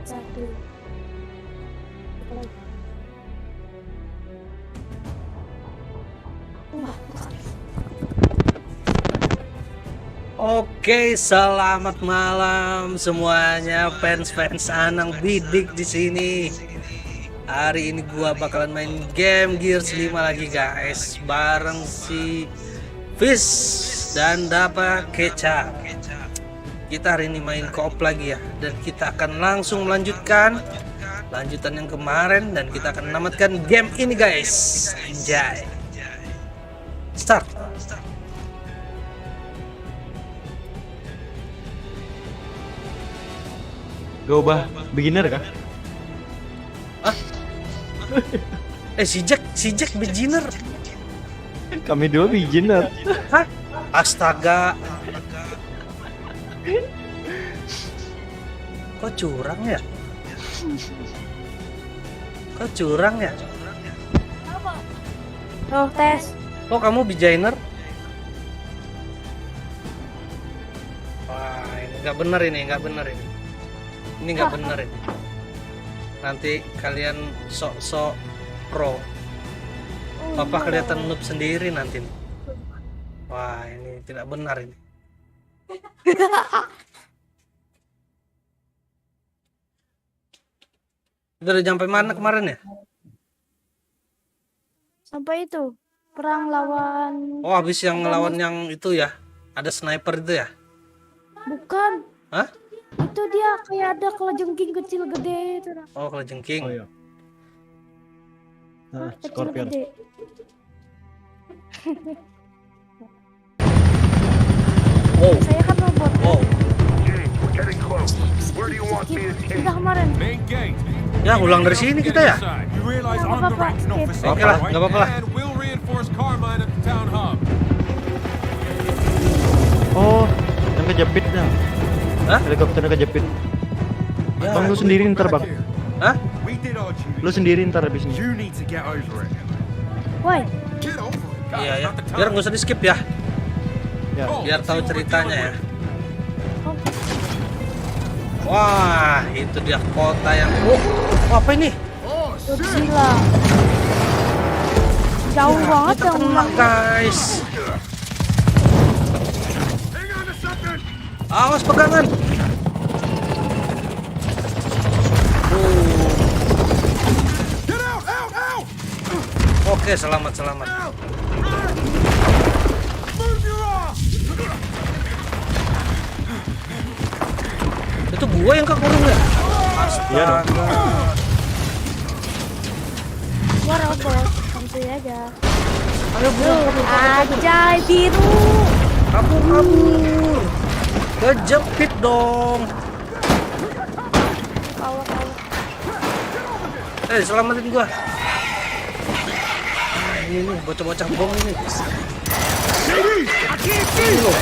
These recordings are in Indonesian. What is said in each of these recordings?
Satu. Oke, selamat malam semuanya fans Anang Bidik di sini. Hari ini gua bakalan main game Gears 5 lagi guys, bareng si Fish dan Dapa Kecap. Kita hari ini main co-op lagi ya, dan kita akan langsung melanjutkan lanjutan yang kemarin dan kita akan menamatkan game ini guys. Anjay. Start. Gak ubah beginner kah? Si Jack beginner. Kami dua beginner. Hah? Astaga. Kok curang ya? Kok curang ya? Oh, tes. Kok kamu beginner? Wah, ini nggak bener ini, nggak bener ini. Ini nggak bener ini. Nanti kalian sok-sok pro. Papa kelihatan noob sendiri nanti nih. Wah, ini tidak benar ini. Udah sampai mana kemarin ya? Sampai itu perang lawan. Oh, habis yang ngelawan yang itu ya. Ada sniper itu ya? Bukan. Hah? Itu dia kayak ada kelajengking kecil gede itu. Oh, kelajengking. Oh iya. Nah, Kecil Scorpion. gede. Wow. Saya kan robot. Wow. Getting close. Where do you want me to take? Udah kemarin. Main gate. Ya, ulang dari sini kita ya? You realize Nggak I'm the apa-apa, ranking skip. officer, Oke lah, right? nggak apa-apa lah. And we'll reinforce Carmine at the town hub. Oh, yang kejepit dah. Hah? Helikopternya kejepit. Ya. Bang, lu sendiri ntar bang. Hah? We did our duty. Lu sendiri ntar abis ini. You need to get over it. Woi, Get over it. God, Iya ya. not the Biar time. nggak usah di skip ya. Ya. Biar tahu See what we're ceritanya ya. dealing Wah, itu dia kota yang. Oh, apa ini? gila. Jauh banget Kita yang kena ulang. guys. Hang on to something. Awas pegangan. Get out! Out! Oke, selamat. Out! Move your ass! Itu gua yang kekurung ya? Iya dong. Astaga. Gua robot. Santuy aja. Ayo bro, Ajay biru. kabur. Kejepit dong. Kawat. Selamatin gua. Ini bocah-bocah bom ini. Ini lo.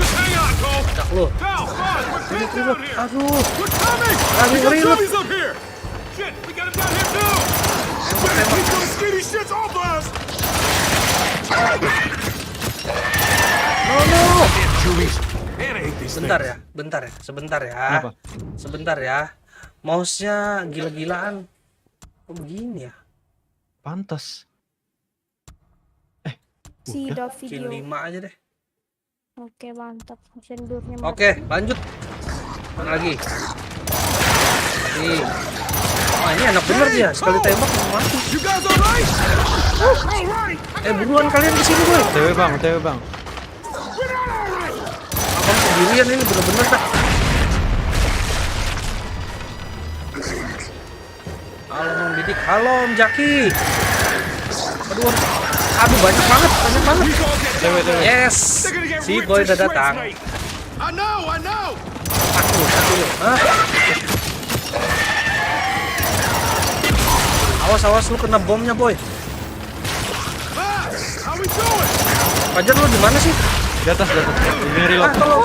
Hang on, Cole. Cak lo. Val, Bud, we're Ini taking reload. out here. Aduh. We're coming! Lagi We got reload. zombies up here! Shit, we got him down here too! Keep those skinny shits off us! No. Julius, man, I hate these Sebentar ya. Kenapa? Sebentar ya. Mouse-nya gila-gilaan. Kok begini ya? Pantas. Si Udah. dot Kill video. 5 aja deh. Oke, mantap. Sendurnya Oke, lanjut. Mana lagi? Nih. Wah, ini enak bener dia. Sekali tembak mati. You guys all right? All right! Buruan kalian kesini boy. TW bang. We're not all right! Abang sendirian ini bener-bener dah. Halo Om Bidik, halo Om Jaki. Aduh banyak banget. TW. Yes, They're gonna get si ripped boy to udah shreds, datang. mate. I know! Aku. Hah? Awas lu kena bomnya boy. Ah, how we doing? Fajar lu di mana sih? Di atas. Ini reload. Tolong.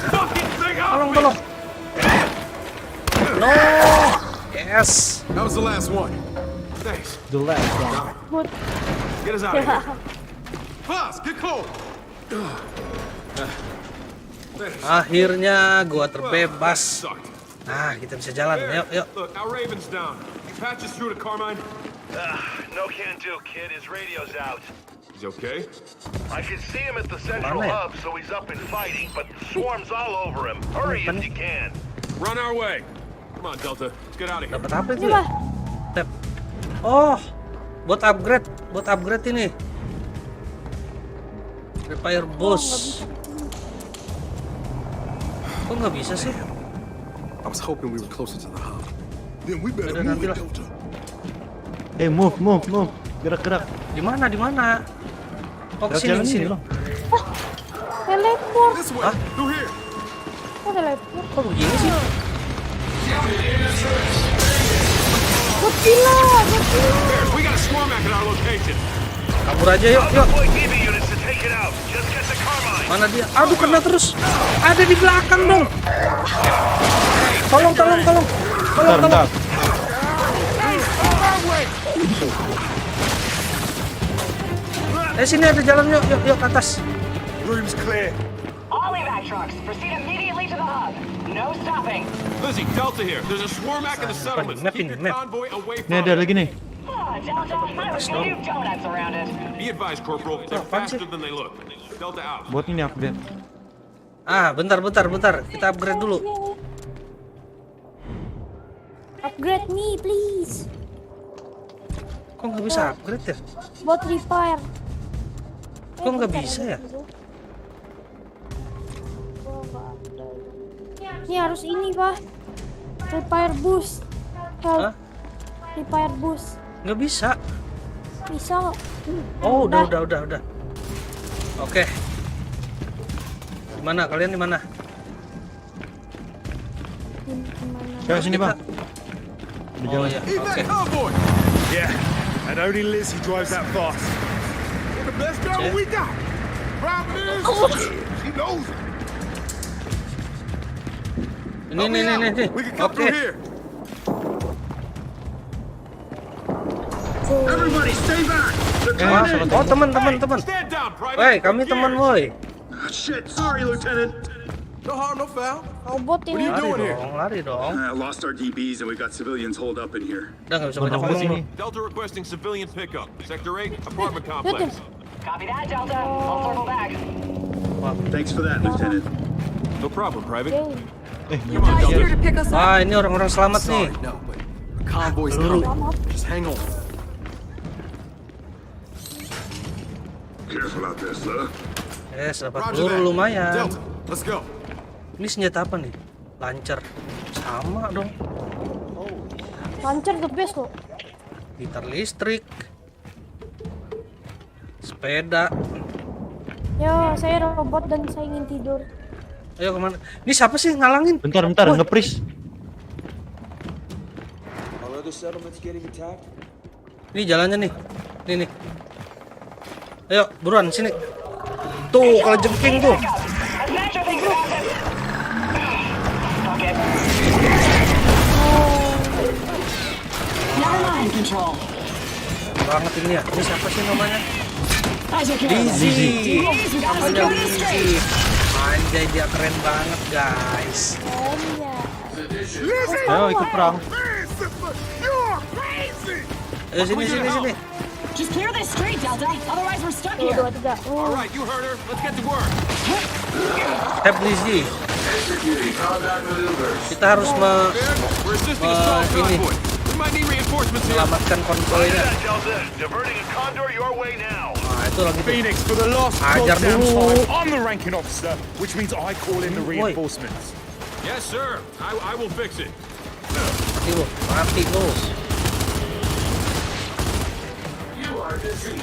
Fucking thing up! Tolong. No. Yes. That was the last one. Thanks. The last one. Good. Get us out of here. Boss, get cold. Akhirnya gua terbebas. Sucked. Nah, kita bisa jalan. There. Yuk, yuk. Look, our Raven's down. You patch us through to Carmine? No can do, kid. His radio's out. He's okay? I can see him at the central Mana ya? hub, so he's up and fighting, but swarms all over him. Hurry if you can. Run our way. Come on, Delta. Let's get out of here. Dapat apa itu Ini ya? Pak. Tab. Oh, buat upgrade ini. Repair bus. Kok nggak bisa sih? I was hoping we were closer to the hub. Then we better Ada move nanti it, lah. Delta. Move. Gerak. Di mana? Oh, Lewat kesini, jalan kesini. ini loh. Teleport. This way. Huh? Through here. Kok teleport? Kok begini sih? Godzilla. Bears, we got a swarm back at our location. Kabur aja yuk, I'll yuk. deploy DB units to take it out. Just get to Carmine. Mana dia? Aduh, kena terus. Ada di belakang dong. Tolong. Bentar. Sini ada jalan, yuk ke atas. Room's clear. All evac trucks, proceed immediately to the hub. No stopping. Lizzie, Delta here. There's a swarm back in the settlement. Map Keep ini, your map. convoy away Ini from ada it. lagi nih. Ah, Delta, I was gonna do donuts around it. Be advised, Corporal. They're apaan sih? faster than they look. Delta out. Buat ini upgrade. Ah, bentar. Kita upgrade dulu. Upgrade me, please. Kok nggak bisa upgrade ya? Buat repair. Kok nggak bisa ya? Ini harus ini, Pak. Repair bus. Hah? Repair bus. Nggak bisa. Bisa kok. Oh, udah. Oke. Dimana? Kalian di mana? Kayak sini, Bang. Di Oh jalan. ya, Evac oke. convoy. Yeah, and only Lizzie drives that fast. We're the best driver we got. Problem is, She knows it. Ini. we can come Oke. through here. Everybody, stay back. Oh, teman. Stand down, Private. Woi, kami We're teman, gears. woi. Shit, sorry, Lieutenant. No harm, no foul. Robot ini. Lari dong. Lost our DBs and we got civilians holed up in here. Udah nggak bisa banyak Robot ngomong sini. lu. Delta requesting civilian pickup. Sector 8, apartment complex. Copy that, Delta. I'll circle back. Thanks for that, Lieutenant. No problem, Private. Oke. Come on, Delta. Wah, ini orang-orang selamat nih. No, but the convoy's coming. Just hang on. Careful out there, sir. Dapat Roger peluru that. lumayan. Delta, let's go. Ini senjata apa nih? Lancer. Sama dong. Lancer the best kok. Gitar listrik. Sepeda. Ya, saya robot dan saya ingin tidur. Ayo kemana? Ini siapa sih ngalangin? Bentar, Woi, nge-freeze. Ini jalannya nih. Nih. Ayo, buruan sini. Tuh, kalau jengking tuh. Adventure things about it. Fuck it. Never mind, Control. Banget ini ya. Ini siapa sih namanya? I took care of it. Dizzy. We gotta Namanya secure this Dizzy. street. Anjay, dia keren banget, guys. Iya. Ayo ikut perang. Man, sister, you're crazy. Ayo sini. Just clear this street, Delta. Otherwise, we're stuck 1, 2, here. 3. All right, you heard her. Let's get to work. Help Dizzy. Kita harus Bears, we're assisting a small ini. convoy. We might need reinforcements here. menyelamatkan konvoynya. Yeah, Delta. Diverting a condor your way now. Nah, itu lagi tuh. Phoenix, for the last Ajar goddamn dulu. time, I'm the ranking officer, which means I call in the Woi. reinforcements. Yes, sir. I will fix it. Mati lu.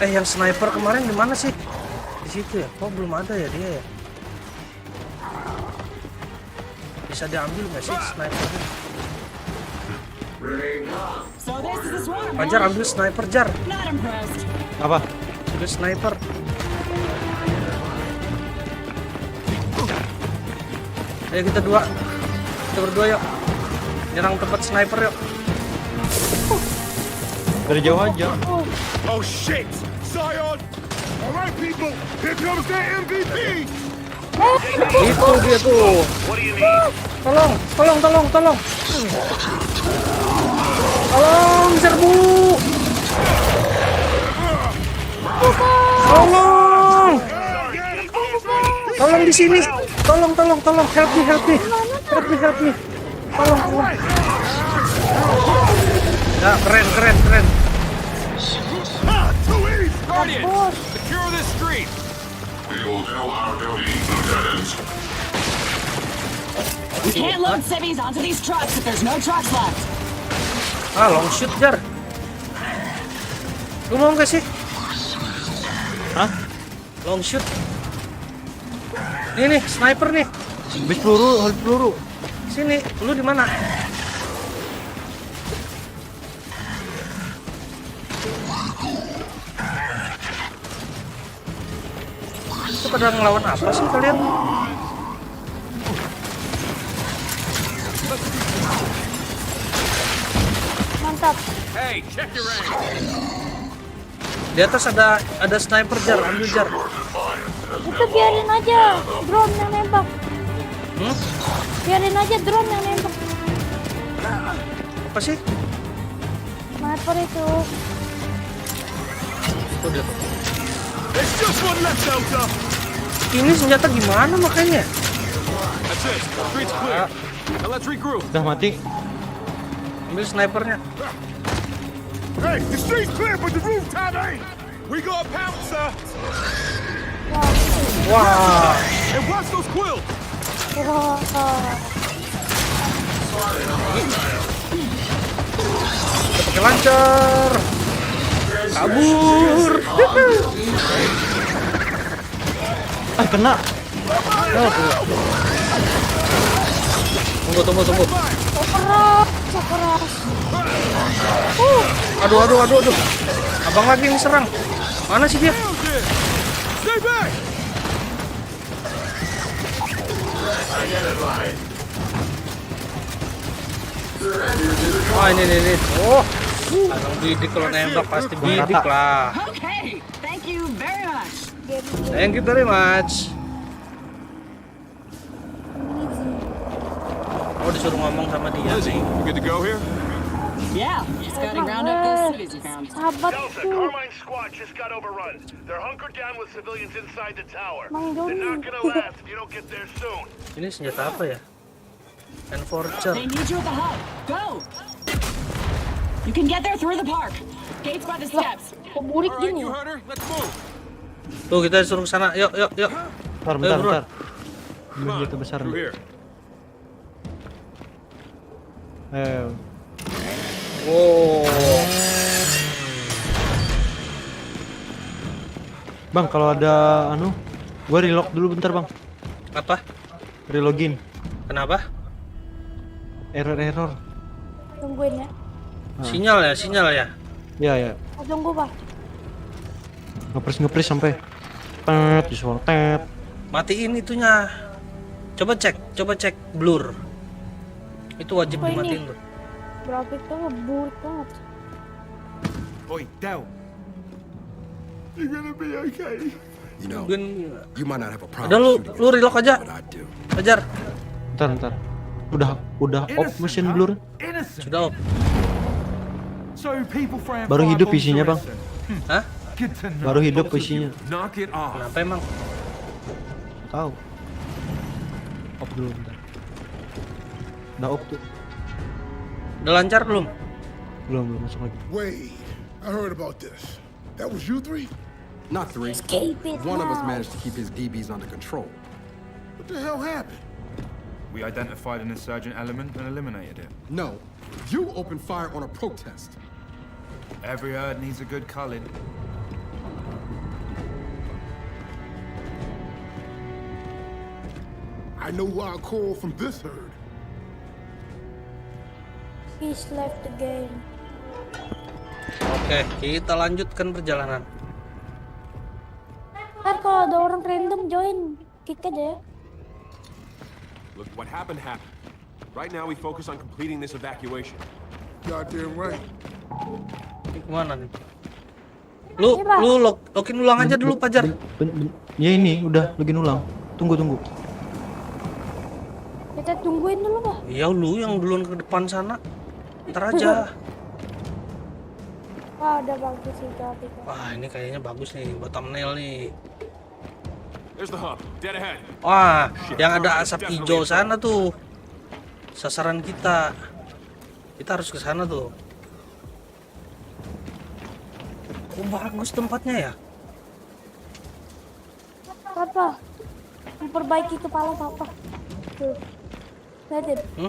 Yang sniper kemarin di mana sih? Di situ ya? Kok belum ada ya dia ya? Bisa diambil nggak sih snipernya? So this is the swarm. Fajar ambil sniper, Jar. Not impressed. Apa? Ambil sniper. Ayo kita berdua yuk. Nyerang tempat sniper yuk. Dari jauh aja. Oh shit! Zion! Alright people, here comes their MVP! Itu dia tuh. What do you need? Tolong. Tolong, serbu. Tolong di sini. Tolong. Help me. Tolong. Ya, keren. Guardian, secure this street. We can't load civvies onto these trucks if there's no trucks left. Long shoot, Jar. Lu mau nggak sih? Hah? Long shoot. Ini nih, sniper nih. Habis peluru. Sini, lu di mana? Itu pada ngelawan apa sih kalian? Mantap. Hey, check your range. Di atas ada sniper, Jar. Ambil, Jar. Itu biarin aja drone yang nembak. Hmm? Biarin aja drone yang nembak. Apa sih? Sniper itu. Tuh, dia tuh. There's just one left, Delta. Ini senjata gimana makanya? That's it. Street's clear. Now let's regroup. Udah mati. Ambil snipernya. Hey, the street's clear, but the rooftop ain't. We got a pouncer. Wah. And watch those quills. Kita pakai lancar. Kabur. Kena. Tunggu. Keras. Aduh. Abang lagi yang serang. Mana sih dia? Stay back. Oh, ini. Oh. Abang bidik kalau nembak pasti bidik lah. Okay, thank you very much. Thank you very much. Oh, disuruh ngomong sama dia. Lizzie, you good to go here? Yeah, just gotta round up those civvies you found. Delta, Sahabatku. Carmine squad just got overrun. They're hunkered down with civilians inside the tower. Mang They're not Doni. gonna last if you don't get there soon. Ini senjata apa ya? Enforcer. They need you at the hub. Go! You can get there through the park. Gates by the steps. Kok burik All right, gini? you heard her. Let's move. Tuh, kita disuruh ke sana. Yuk. Bentar. Come Ambil on, senjata besar. through here. Oh. Bang, kalau ada gua reload dulu bentar, Bang. Apa? Relogin. Kenapa? Error. Tungguin ya. Sinyal ya. Ya. Tunggu, Pak. Ngepres sampai disuruh tet. Matiin itunya. Coba cek blur. Itu wajib Apa ini? dimatiin tuh. Grafik tuh burik banget. Oi, Del. You're gonna be okay. You know, Mungkin you might not have a problem udah lu shooting relock aja. but I do. Ajar. Bentar. Udah off mesin blur. Innocent. Sudah op. So people frying Baru hidup firebombs isinya, are Bang. innocent. Hah? Good to know. Baru hidup Both of isinya. you. Knock it off. Kenapa emang? Tahu. Off dulu bentar. Udah off tuh. Udah lancar belum? Belum masuk lagi. Wait, I heard about this. That was you three? Not three. Escape it One of us now. managed to keep his DBs under control. What the hell happened? We identified an insurgent element and eliminated it. No, you opened fire on a protest. Every herd needs a good culling. I know who I'll call from this herd. He's left the game. Oke, kita lanjutkan perjalanan. Ntar kalau ada orang random join, kick aja ya. Look, what happened. Right now we focus on completing this evacuation. Goddamn right. Ini kemana nih? Lu login ulang aja dulu, Pajar. Ya ini udah login ulang. Tunggu. Kita tunggu tungguin dulu Pak. Iya lu yang duluan ke depan sana. Ntar aja. Wah, udah bagus sih grafik. Wah ini kayaknya bagus nih buat thumbnail nih. There's the hub. Dead ahead. Wah yang ada asap hijau sana tuh sasaran kita. Kita harus ke sana tuh. Oh bagus tempatnya ya. Papa, memperbaiki kepala Papa. Tuh, lihatin.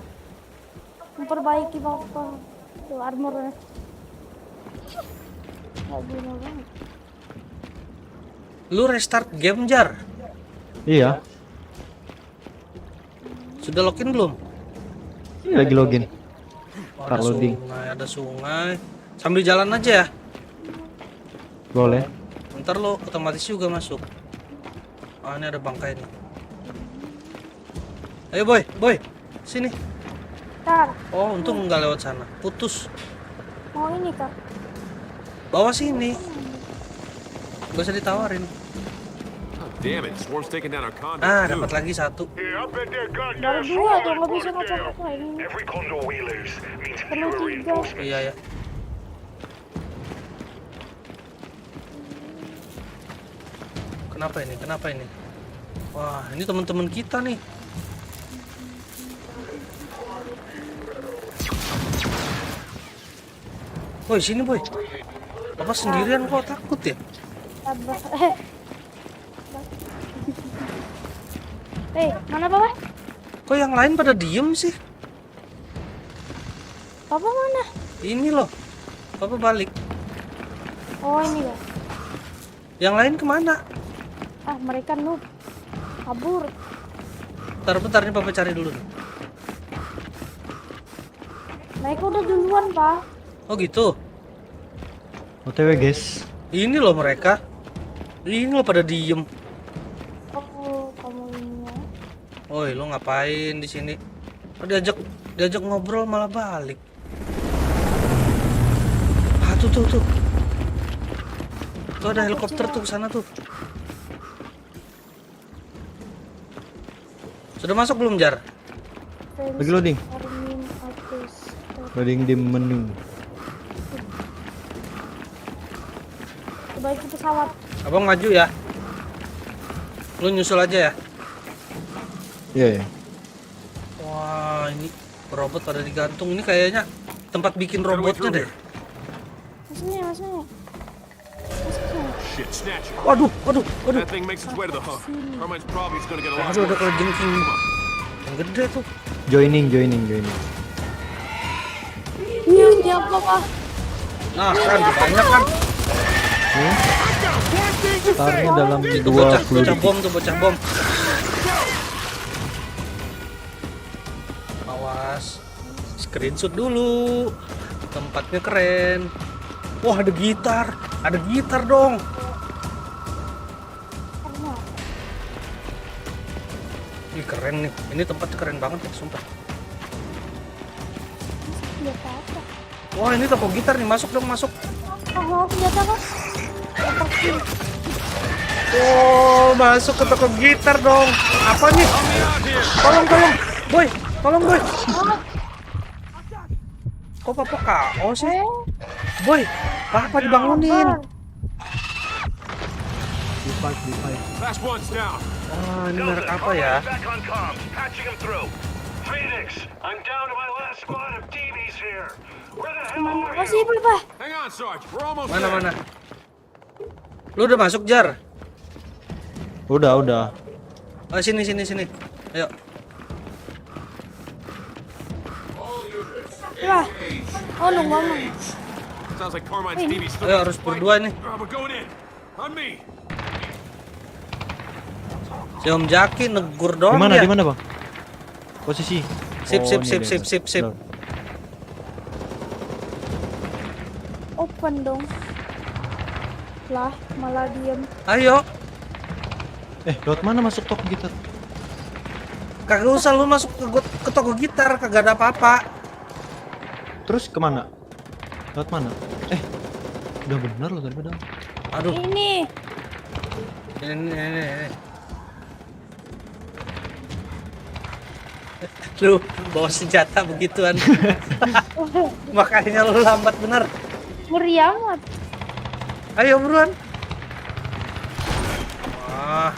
Memperbaiki Papa. Tuh armornya. Gak guna banget. Lu restart game Jar. Iya. Sudah login belum? Ini lagi login. Oh, Start loading. ada sungai. Sambil jalan aja ya. Boleh. Ntar lo otomatis juga masuk. Ah ini ada bangkai nih. Ayo boy, sini. Ntar, Oh untung nggak lewat sana. Putus. mau ini Kak. Bawa sini. Gak usah ditawarin. Oh, damn it. Swarm's taking down our convoy. Ah too. dapat lagi satu. Yeah, I bet their Baru goddamn dua tuh, swarm nggak bisa is broken down. ngapa-ngapain. Every condor wheelers means Perlu fewer 3. reinforcements. Iya ya. Kenapa ini? Wah ini teman-teman kita nih. Boy sini boy. Apa sendirian kok takut ya? Sabar. Mana Papa? Kok yang lain pada diem sih? Papa mana? Ini loh. Papa balik. Oh ini ya. Yang lain kemana? Ah mereka noob. Kabur. Bentar nih Papa cari dulu nih. Mereka udah duluan Pak. Oh gitu. OTW guys. Ini loh mereka. Ini loh pada diem. Oh kamu ini ya. Woi, lo ngapain di sini? Oh, diajak ngobrol malah balik. Ah, tuh. Tuh ada helikopter tuh ke sana tuh. Sudah masuk belum, Jar? Lagi loading. Armin Agus. Loading di menu. Perbaiki pesawat. Abang maju ya. Lu nyusul aja ya. Iya. Wah, ini robot pada digantung. Ini kayaknya tempat bikin robotnya deh. Masuknya. Shit, snatch it. Waduh. That thing makes its way to the hub. Carmine's probably gonna get a lot. Aduh, ada kelajengking yang gede tuh. Joining. Ini apa Pak? Nah, kan banyak kan. Startnya dalam Itu 20 bocah detik. bom. Awas. Screenshot dulu. Tempatnya keren. Wah, ada gitar. Ada gitar dong. Ih, keren nih. Ini tempatnya keren banget ya, sumpah. Senjata apa? Wah, ini toko gitar nih. Masuk dong, masuk. Oh senjata Pak. Oh, masuk ke toko gitar dong. Apa nih? Tolong. Boy, tolong boy. Kok Papa KO sih? Boy, Papa dibangunin. Last one's down. Wah, ini merek apa ya? Back on comms, patching him through. Phoenix, I'm down to my last squad of DBs here. Where the hell are Masih you? Pak. Hang on, Sarge. We're almost Mana? Lu udah masuk, Jar? Udah. Oh, sini. Ayo. Wah. Oh nunggu. Sounds like Carmine's DB's still. Ayo, harus berdua nih. We're going in. On me. Si Om Jaki negur doang Di dia. mana, Bang? Posisi. Sip. Udah. Open dong. Lah malah diem. Ayo. Lewat mana masuk toko gitar? Kagak usah lu masuk ke toko gitar, kagak ada apa-apa. Terus kemana? Lewat mana? Udah bener loh tadi padahal. Aduh. Ini. Ini. Lu bawa senjata begituan. Makanya lu lambat bener. Ngeri amat. Ayo buruan. Wah,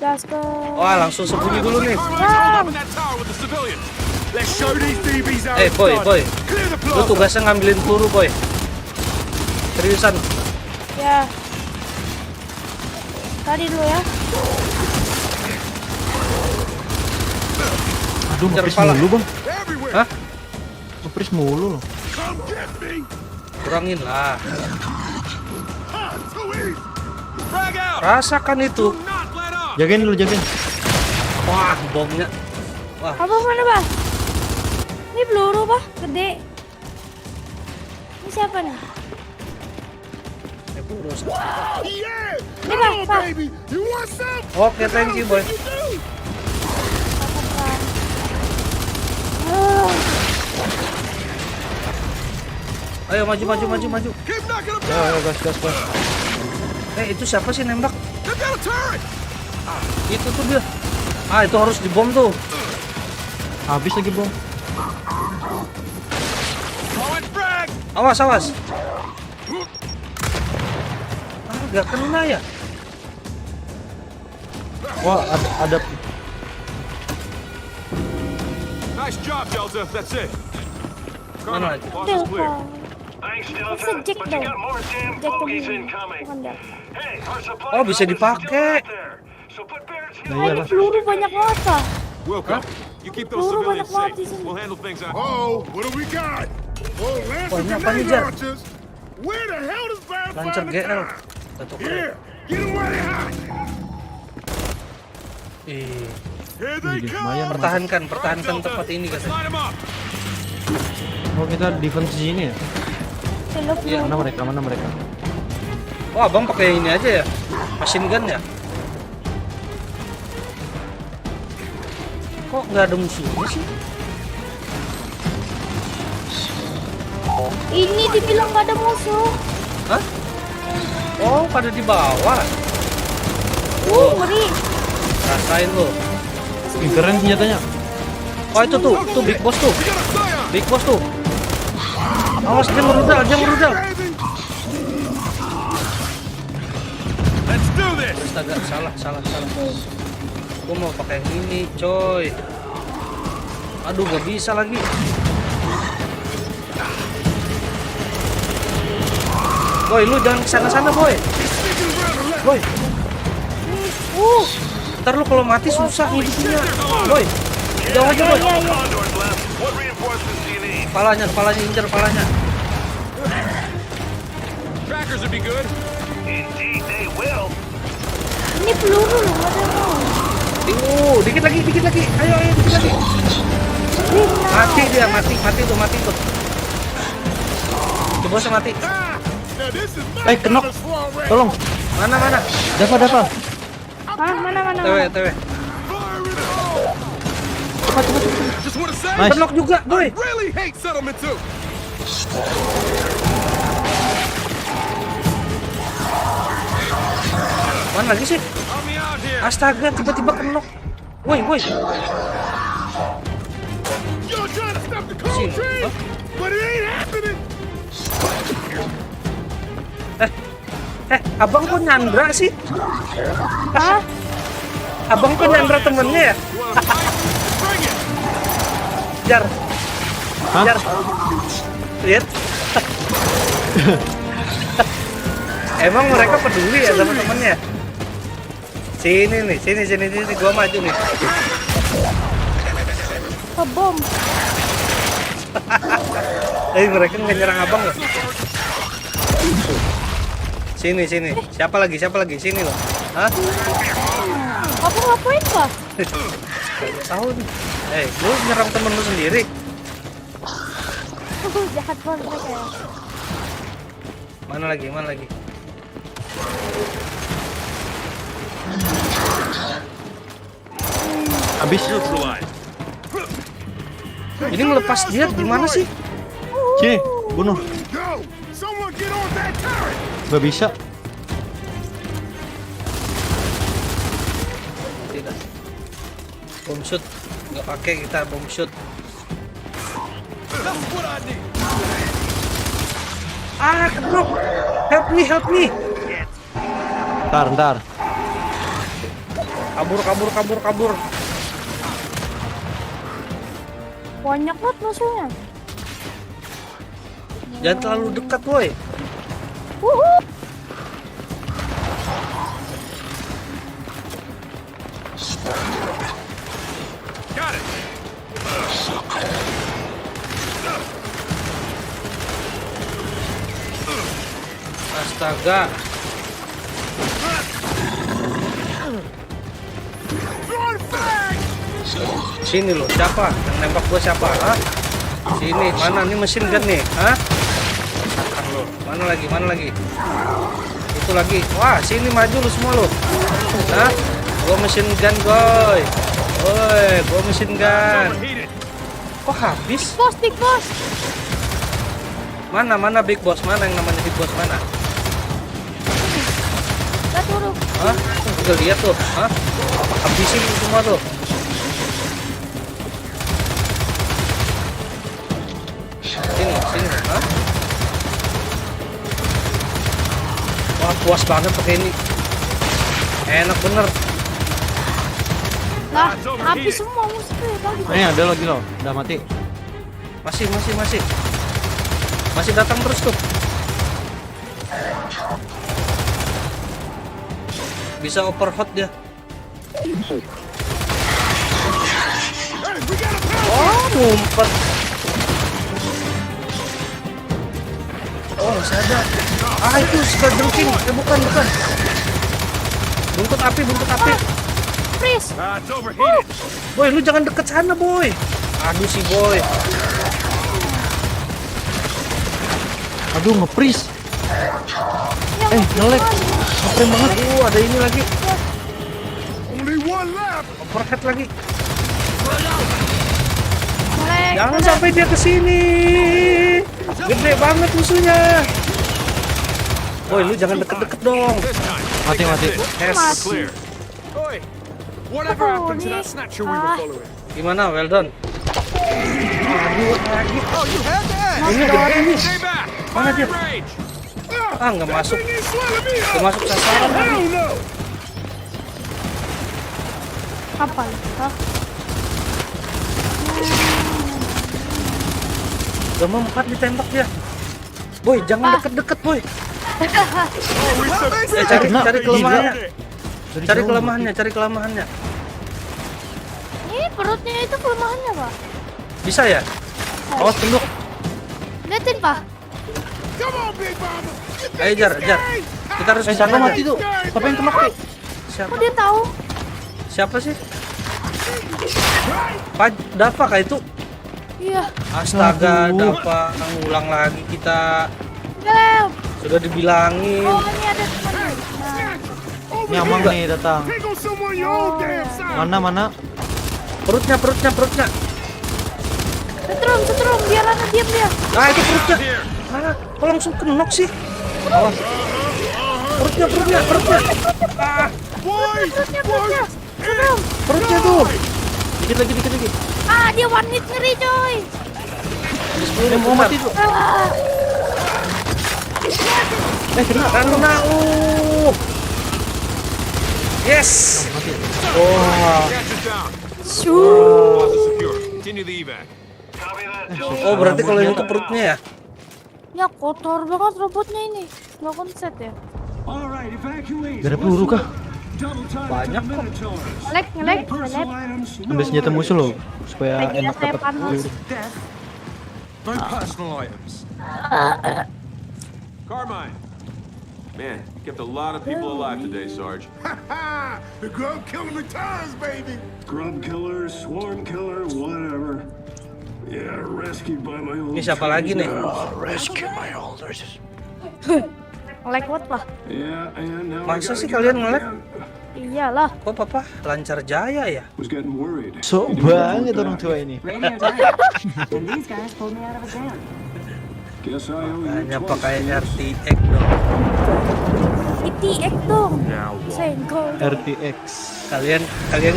Gaskell. langsung sembunyi dulu nih. Bang. That tower with the civilians. Let's show these DBs how it's Boy, done. boy. Clear the Lu plaza. tugasnya ngambilin peluru, boy. Seriusan. Ya. Tadi dulu ya. Aduh, Kejar ngepris kepala. mulu bang. Everywhere. Hah? Ngepris mulu loh. Come get me. Kurangin lah. Too easy. Frag out! Rasakan itu. Not let up! Jagain dulu, jagain. Wah, bomnya. Apa mana, Bah? Ini peluru, Bah. Gede. Ini siapa nih? Yeah. Ini, Bah, Bah. Baby, you want some? Oke, thank you, boy. You do. Oh, Ayo maju. Keep knocking them Ayo, down. gas. Itu siapa sih nembak? They've got a turret. Itu tuh dia. Itu harus dibom tuh. Habis lagi bom. Throwing frag. Awas. Gak kena ya? Wah, ada Nice job, Delta. That's it. Mana Carmine, lagi? plaza's clear. Thanks, Masa Delta. Jack But you dong? got more damn Jack bogeys dong. incoming. Bukan dah. Hey, our supply Oh, bisa drop is dipakai. still out there. So put Barrett's Nah, Oh, iya ini lah. peluru banyak banget, Pak. Wilco, you keep those Peluru civilians banyak banget di safe. sini. We'll handle things out. Oh, what do we got? Oh, Lancer Banyak apa nih, grenade Jar? launchers. Where the hell does Barrett Lancer find the GL. time? Satu Here, get them while they're hot. Ih, Here they Wih, come. lumayan. pertahankan Delta, tempat ini let's katanya. line 'em up. Oh, kita defense di sini ya. Peluru. Iya. Mana mereka? Wah, Bang pakai ini aja ya. Machine gun ya. Kok nggak ada musuhnya sih? Ini dibilang gak ada musuh. Hah? Oh, pada di bawah. Ngeri. Rasain lo. Ih, keren senjatanya. Oh, itu tuh Big Boss tuh. Big Boss tuh. Awas, dia merudal. Let's do this. Astaga, salah. Gua mau pakai yang ini, coy. Aduh, gak bisa lagi. Boy, lu jangan kesana-sana, boy. Boy. Ntar lu kalau mati susah hidupnya. Boy, jauh aja, boy. Condors left. What reinforcements do you need? Kepalanya, incer kepalanya. Trackers would be good. Indeed, they will. Ini peluru loh, gak ada mau. Dikit lagi. Ayo, dikit lagi. Mati dia, mati tuh. Coba saya mati. Now this is my Kenok. kind of swarm raid. Tolong. Mana? Dafa. Hah, mana? TW. Fire in the hole. Just want to say, Nice. Penok juga, boy. really hate settlement too. Mana lagi sih? Help me out here. Astaga, tiba-tiba kenok. Woi. You're trying to stop the cold Sini. train, but it ain't happening. Abang kok nyandra sih? Hah? Abang kok nyandra temennya ya? You want to fight? Bring it. Jar. Hah? Jar. Lihat. Emang mereka peduli ya sama temennya? Sini, gua maju nih. Kebom. Mereka nggak nyerang abang loh. Sini. Siapa lagi? Sini loh. Hah? Apa ngapain, Pak? Tahu nih. Lu nyerang temen lu sendiri. Jahat banget mereka ya. Mana lagi? Habis. Neutralize. Ini ngelepas dia gimana sih? Sini, bunuh. Go. Someone get on that turret. Gak bisa. Tidak. Bom shoot. Nggak pakai kita bomb shoot. Ah, kedrop. Help me. Ntar. Kabur. Banyak banget musuhnya. Jangan terlalu dekat, boy. Wuhu. Got it. Astaga. Sini loh, siapa? Yang nembak gua siapa? Hah? Sini, mana nih mesin gun nih? Hah? Akan lo. Mana lagi? Itu lagi. Wah, sini maju lu semua lo. Hah? Gua mesin gun, boy. Woi, gua mesin gun. Kok habis? Big boss. Mana big boss? Mana yang namanya big boss mana? Lihat dulu. Hah? Udah lihat tuh. Hah? Habisin semua tuh. Sini. Hah? Wah, puas banget pakai ini. Enak bener. Lah, habis semua musuhnya tadi. Ini ada lagi loh, udah mati. Masih. Masih datang terus tuh. Bisa overhot dia. Oh, ngumpet. Oh, masih ada. Ah, itu Squadron King. Bukan. Buntut api. Freeze. It's overheated. Boy, lu jangan deket sana, boy. Aduh si boy. Aduh, nge-freeze. Nge-lag. Nge-frame banget. Aduh, ada ini lagi. Only one left. Overhead lagi. Mulai. Jangan sampai dia kesini. Gede banget musuhnya. Boy, lu jangan deket-deket dong. This time. Mati. Yes. Clear. Oi, whatever happened to that snatcher we were following? Gimana? Well done. Aduh, lagi. Oh, you had that? Ini gede nih. Stay back. Mana dia? Range. Ah, nggak masuk. Thing is swallowing me Nggak up. masuk sasaran lagi. Hell no. Kapal. Hah? Udah mempat ditembak dia. Boy, jangan deket-deket, boy. Cari kelemahannya. Cari kelemahannya. Ini perutnya itu kelemahannya, Pak. Bisa ya? Awas tunduk. Liatin, Pak. Come on, Big Mama. Ayo jar. Kita harus bisa Siapa mati tuh? Siapa yang kena? Siapa? Kok dia tahu? Siapa sih? Dava kah itu? Iya. Astaga, Dava ngulang lagi kita. Gelap. Sudah dibilangin. Oh, ini ada teman. Nah, Nyamang nih datang. Take on someone your own damn size. Mana? Perutnya. setrum, biar anak diam dia. Nah, itu perutnya. Ah, kok langsung kenok sih? Awas. Perutnya. Ah, Perutnya. Setrum. perutnya tuh. Dikit lagi. Ah, dia one hit ngeri, coy. Ini mau mati tuh. Ah, Kena. Yes. Wah. Gas is down. shoo. Plaza secure. Continue the evac. Copy that, Delta. Oh, berarti kalau ini ke perutnya ya? Ya kotor banget robotnya ini. Nggak konset ya. Gak ada peluru kah? Banyak kok. Ngelek. Ambil senjata musuh loh supaya Lagi enak saya dapat panas. peluru. No personal items. Carmine. Man, you kept a lot of people alive today, Sarge. Ha ha! The grub killer returns, baby. Grub killer, swarm killer, whatever. Yeah, rescued by my old Ini siapa lagi nih? Ngelek what lah. Yeah, and now Masa sih kalian nge-lag? Iyalah. Kok papa lancar jaya ya? was getting worried. Sok banget orang tua ini. Radio died. And these guys pulled me out of a jam. Guess I owe you Hanya twice. pakai RTX dong. GTX dong. Senggol. RTX. Kalian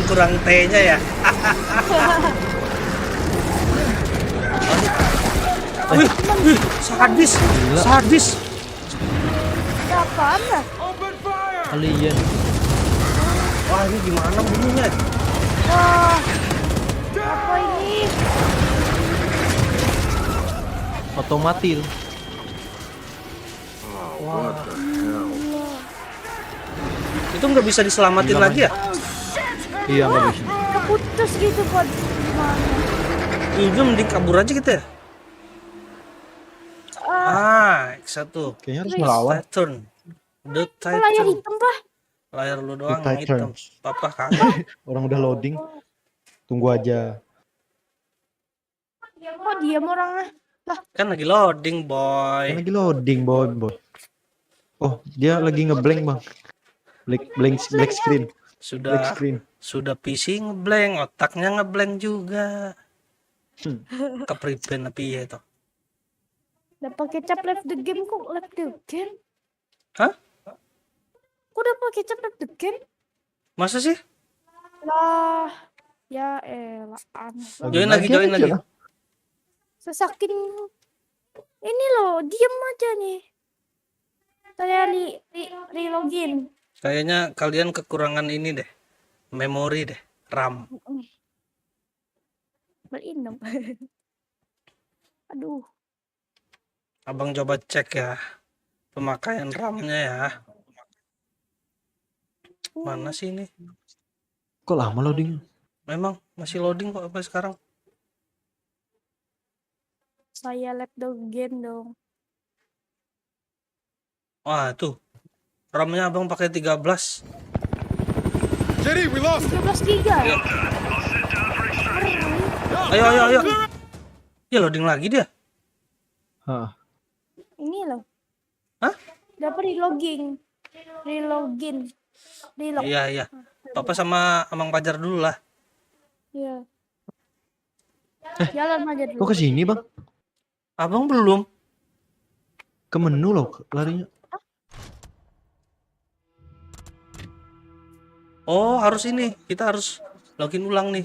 kurang T-nya ya. Wih, sadis. Apaan lah? Alien. Wah, ini gimana bunyinya? Wah, apa ini? Otomatil. Itu nggak bisa diselamatin Gila, lagi ya? Iya nggak bisa. Keputus gitu kok. Gimana? Udah mending kabur aja kita ya. X1. Kayaknya harus melawan. Titan. The Kok layar Titan. hitam, Pak? Layar lu doang The yang hitam. Titan. Papa kagak. Orang udah loading. Tunggu aja. Kok diam orangnya? Lah, Kan lagi loading, boy. Kan lagi loading boy. Oh dia lagi ngeblank bang. Black screen. Black Sudah screen. PC ngeblank, otaknya ngeblank juga. Kepriben apa ya itu? udah pakai cap left the game kok left the game? Hah? Kok udah pakai cap left the game? Masa sih? Lah, ya elah aneh. Join lagi. aja. Sesakin ini loh, diem aja nih. Saya relogin. Kayaknya kalian kekurangan ini deh. Memori deh, RAM. Beliin dong. Aduh, Abang coba cek ya pemakaian RAM-nya ya. Mana sih ini? Kok lama loading? Memang masih loading kok sampai sekarang. saya left the game dong. Wah, tuh. RAM-nya Abang pakai 13. JD, we lost it. 13 giga. Ayo. Ya loading lagi dia. Hah. Ini loh. Hah? Dapat relogin. Relog. Iya. Papa sama Amang Pajar dulu lah. Iya. Jalan aja dulu. Kok kesini bang? Abang belum. Ke menu loh larinya. Oh, harus ini. Kita harus login ulang nih.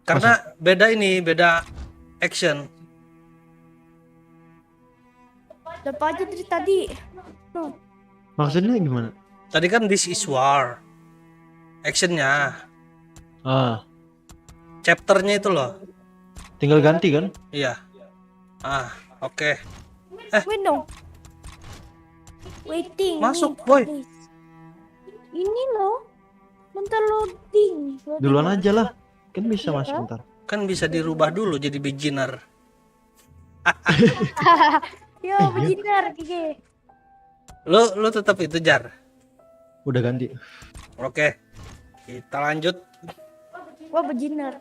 Karena beda action. Dapat aja dari tadi. Tuh. Maksudnya gimana? Tadi kan this is war. Actionnya. Ah, Chapternya itu loh. tinggal ganti kan? Iya. Oke. Wait dong. Waiting. Masuk, nih, boy. please. Ini loh. Bentar loading. Duluan aja lah. Kan bisa masuk ntar. Kan bisa dirubah dulu jadi beginner. Yo, beginner Kike. Lu tetap itu, Jar. Udah ganti. Oke. Kita lanjut. Gua beginner.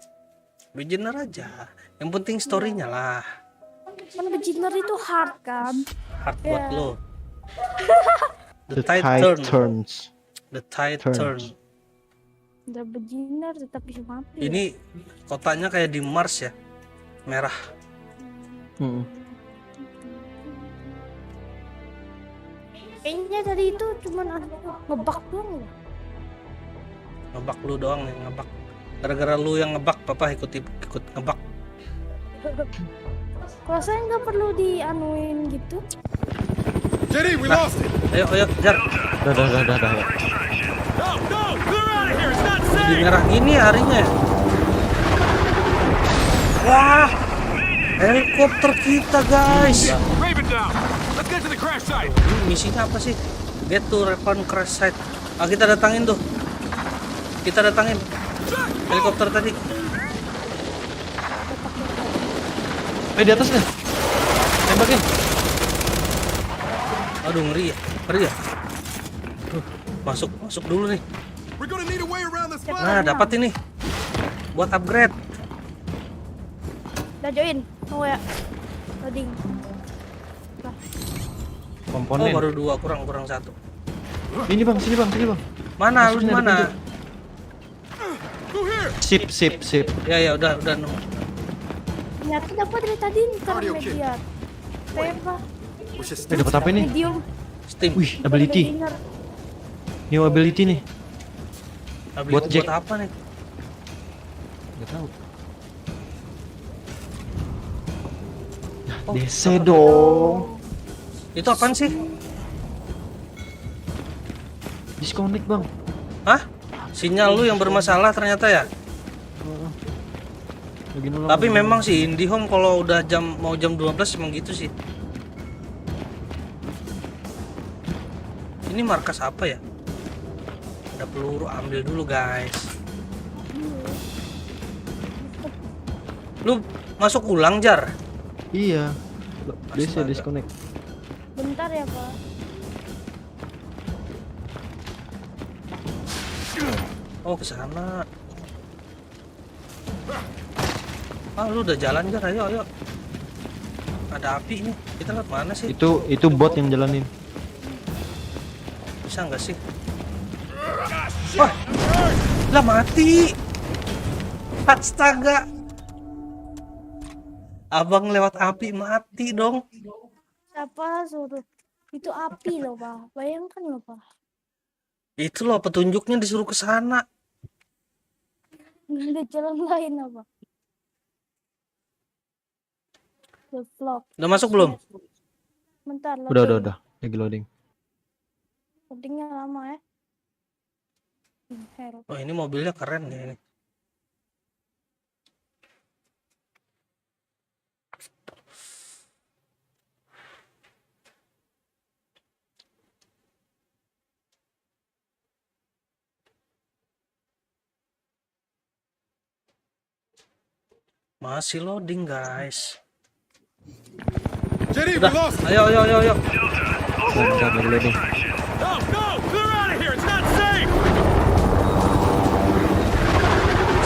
Beginner aja. Yang penting story-nya lah. Kan beginner itu hard kan? Hard buat Ya. lo. The tide turns. The tide Turns. turn. Udah beginner tetap bisa mati. Ini kotanya kayak di Mars ya. Merah. Kayaknya tadi itu cuman ngebak doang ya. Ngebak lu doang yang ngebak. Gara-gara lu yang ngebak, papa ikut ngebak. Kalau saya nggak perlu dianuin gitu. JD, we lost it. Ayo, Jar. Dah. No, clear out of here. It's not Di safe. merah gini harinya. Wah, helikopter kita guys. Raven down. Let's get to the crash site. Ini misinya apa sih? Get to Recon crash site. Kita datangin tuh. Kita datangin helikopter tadi. Di atas nih. Tembakin. Aduh, ngeri ya. Masuk dulu nih. We're gonna need a way around this fire. Nah, dapat ini. Buat upgrade. Udah join. Tunggu ya. Loading. Oh, Komponen. baru 2, kurang 1. Ini bang, sini bang. Mana lu Masuk sini, ada mana? pintu. Who here? Sip. Ya udah nemu. Ternyata dapat dari tadi karena Audio kit. media. Tembak. We should Dapat apa ini? Medium. Steam. Wih, ability. Beginner. New ability nih. Buat Jack. apa nih? Gak tahu. Oh, DC dong. Itu apaan sih? Disconnect bang. Hah? Sinyal lu yang bermasalah ternyata ya? Lagi nolong. Tapi memang sih IndiHome kalau udah mau jam 12 emang gitu sih. Ini markas apa ya? Ada peluru, ambil dulu guys. Lu masuk ulang Jar? Iya. DC Astaga. disconnect. Bentar ya Pak. Oh ke sana. Ah lu udah jalan Jar, ayo ayo. Ada api nih. Kita lewat mana sih? Itu bot yang jalanin. Bisa nggak sih? Wah, lah mati. Astaga. Abang lewat api mati dong. Siapa suruh? Itu api loh Pak. Bayangkan loh Pak. Itu loh petunjuknya disuruh ke sana. Nggak ada jalan lain apa? Flip flop. Udah masuk belum? Bentar. Udah. Lagi loading. Loadingnya lama ya. Hero. Oh ini mobilnya keren nih ini. Masih loading guys. JD, we Udah, lost. ayo. Bentar lagi loading. Go, go! Clear out of here! It's not safe!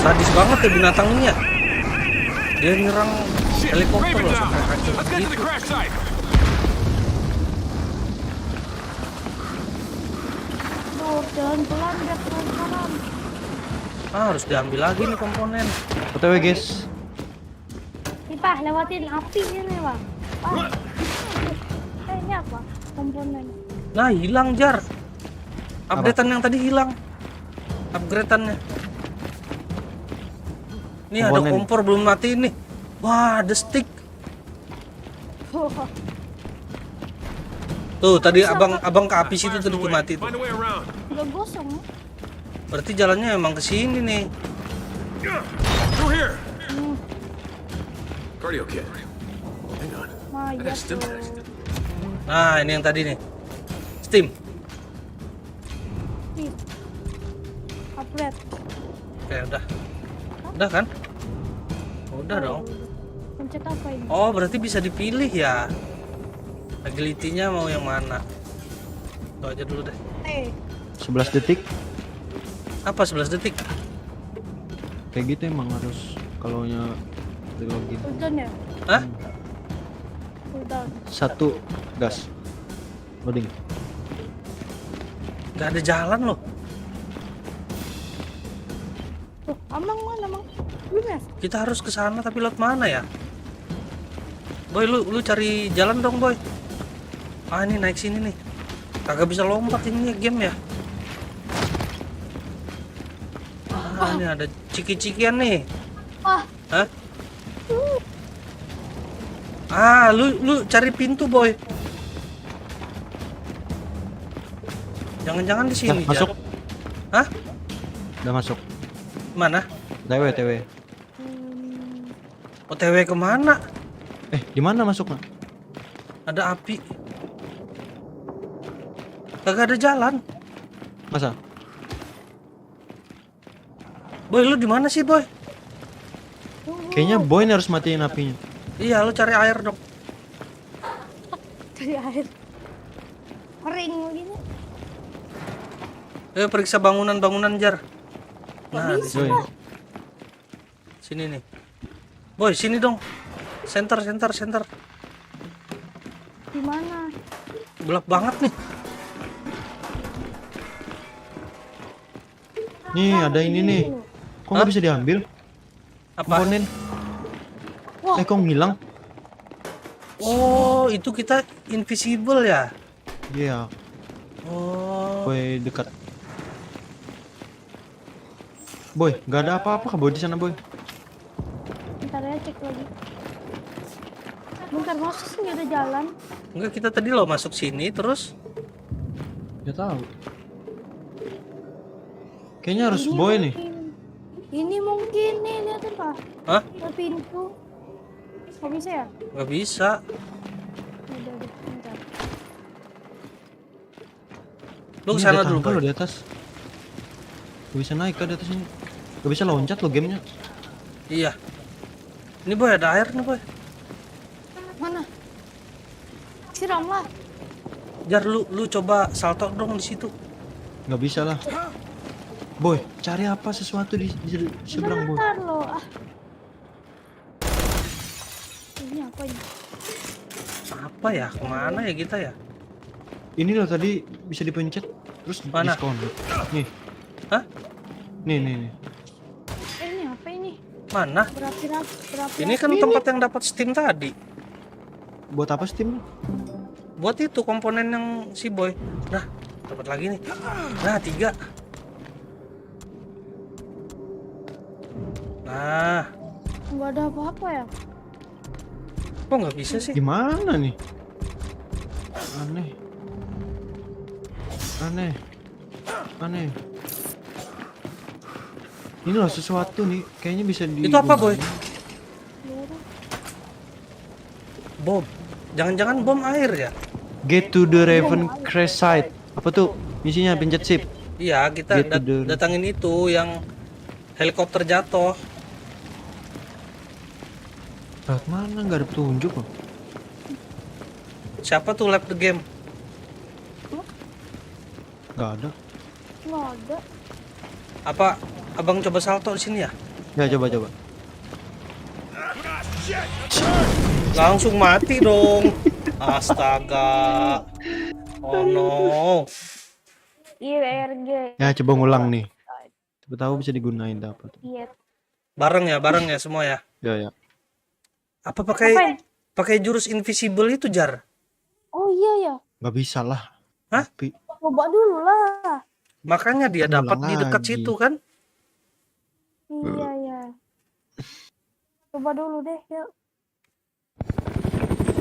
Sadis banget ya binatang ini ya. Dia nyerang Shit, helikopter Raven loh down. sampai hancur Let's get to gitu. the crash site. Tuh, jalan pelan biar pelan-pelan. Ah, harus diambil lagi nih komponen. OTW guys. Nih Pak, lewatin api ini Pak. Pak. Ini apa? Komponen. Nah, hilang Jar. Updatean yang tadi hilang. Upgradeannya. Nih ada Komponen. kompor belum mati nih. Wah, ada stick. Tuh, tadi abang ke api situ tadi tuh mati tuh. Find a way around. Udah gosong ya? Berarti jalannya emang ke sini nih. Through here. Cardio kit. Hang on. Nah, That iya has stim tuh. packs. Nah, ini yang tadi nih. Steam. Nih. Upgrade. Oke, udah. Udah kan? Udah dong. Pencet apa ini? Oh, berarti bisa dipilih ya. Agility-nya mau yang mana? Itu aja dulu deh. 11 detik. Apa 11 detik? Kayak gitu emang harus kalau nya login. Cooldown ya? Hah? Cooldown. 1 gas. Loading. Gak ada jalan loh. Tuh, Amang mana Mang? Gimana? Kita harus ke sana tapi lewat mana ya? Boy, lu cari jalan dong, Boy. Ah, ini naik sini nih. Kagak bisa lompat ini game ya. Ah, ini ada ciki-cikian nih. Ah, Hah? Ah, lu cari pintu, Boy. Jangan-jangan di sini. Nah, masuk. Jar. Hah? Udah masuk. Mana? TW. OTW kemana? Di mana masuknya? Ada api. Kagak ada jalan. Masa? Boy, lu di mana sih, Boy? Kayaknya Boy ini harus matiin apinya. Iya, lu cari air dong. dari air. Kering begini. Periksa bangunan-bangunan Jar. Nah, di bisa. sini. Sini nih. Boy, sini dong. Center. Di mana? Gelap banget nih. Nih ada ini nih. Kok nggak bisa diambil? Apa? Komponen. Wah. Kok ngilang? Oh, itu kita invisible ya. Iya, Oh, boy dekat. Boy, nggak ada apa-apa boy di sana boy. Bentar ya, cek lagi. Bentar, masa sih nggak ada jalan? enggak, kita tadi lo masuk sini terus. Nggak tahu. Kayaknya harus boy nih. Ini mungkin nih, liatin Pak. Hah? Ada pintu. Nggak bisa ya? Nggak bisa. Udah, bentar. Lu Ini kesana ada dulu, tangga Boy. loh di atas. Gak bisa naik ke di atas ini. Gak bisa loncat lo gamenya. Iya. Ini Boy ada air nih, Boy. Mana? Siram lah. Jar, lu coba salto dong di situ. Nggak bisa lah. Boy, cari apa sesuatu di seberang boy. Bentar loh. Ah. Ini apa ini? Apa ya? Kemana ya kita ya? Ini loh tadi bisa dipencet terus Mana? diskon. Nih. Hah? Nih. Ini apa ini? Mana? Berapi-api. Ini kan tempat yang dapat Steam tadi. Buat apa Steam? Buat itu komponen yang si Boy. Nah, dapat lagi nih. Nah, 3. Nah, Nggak ada apa-apa ya? kok nggak bisa sih? Gimana nih? Aneh. Ini loh sesuatu nih, kayaknya bisa di. Itu apa, Boy? Bom. Jangan-jangan bom air ya? Get to the Raven crash site. Apa tuh? Misinya pencet shift. Iya, kita Get to the- datangin itu yang helikopter jatuh. Lewat mana? Nggak ada petunjuk loh. Siapa tuh lap the game? Nggak ada. Nggak ada. Apa abang coba salto di sini ya? Ya coba. Langsung mati dong. Astaga. Oh no. IRG. Ya coba ngulang nih. Coba tahu bisa digunain dapat. Iya. Bareng ya semua ya. Ya. Apa Apain? pakai jurus invisible itu, Jar? Oh iya ya. Nggak bisa lah. Hah? Tapi Coba dulu lah. Makanya dia Ulang dapat di dekat lagi. situ kan? Iya ya. Coba dulu deh, yuk.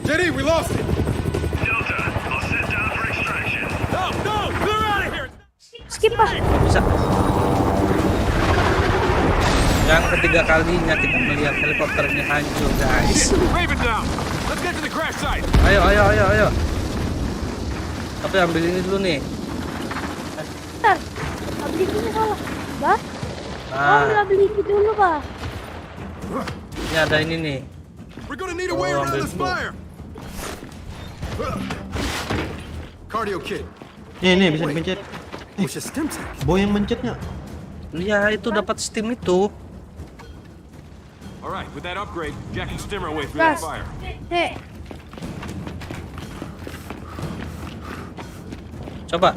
JD, we lost it. Delta, I'll sit down for extraction. No, clear out of here. Skip ah. Bisa. Yang ketiga kalinya kita melihat helikopternya hancur, guys. Raven down. Let's get to the crash site. Ayo. Tapi ambil ini dulu nih. Bentar. Beli ini salah. Bah? Nah, Nggak beli itu dulu, Bah. ini ada ini nih. We're gonna need a way around ambil this dulu. fire. Cardio kit. nih bisa dipencet. Which is stim tech. Boy yang mencetnya. Iya, itu dapat Steam itu. All right, with that upgrade, Jack can stim our way through that Gas. fire. Hei. Coba.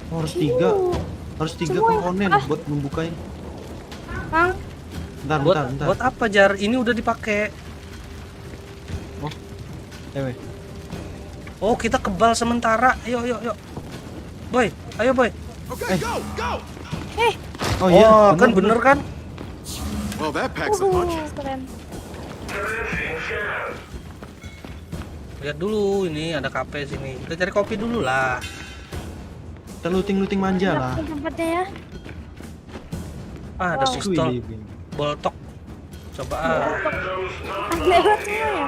Oh, harus 3. Harus 3 Semua. komponen buat membukanya. Bang. Bentar. Buat apa, Jar? Ini udah dipakai. Ewe. Oh, kita kebal sementara. Yuk. Boy, ayo Boy. Okay, go. Oh iya, Kan bener kan? Well, that packs a punch. Keren. Lihat dulu, ini ada kafe sini. Kita cari kopi dulu lah. Kita looting manja lah. Tempatnya ya. Ah, ada Wow. pistol, Wih, boltok. Coba. Lewat semua ya.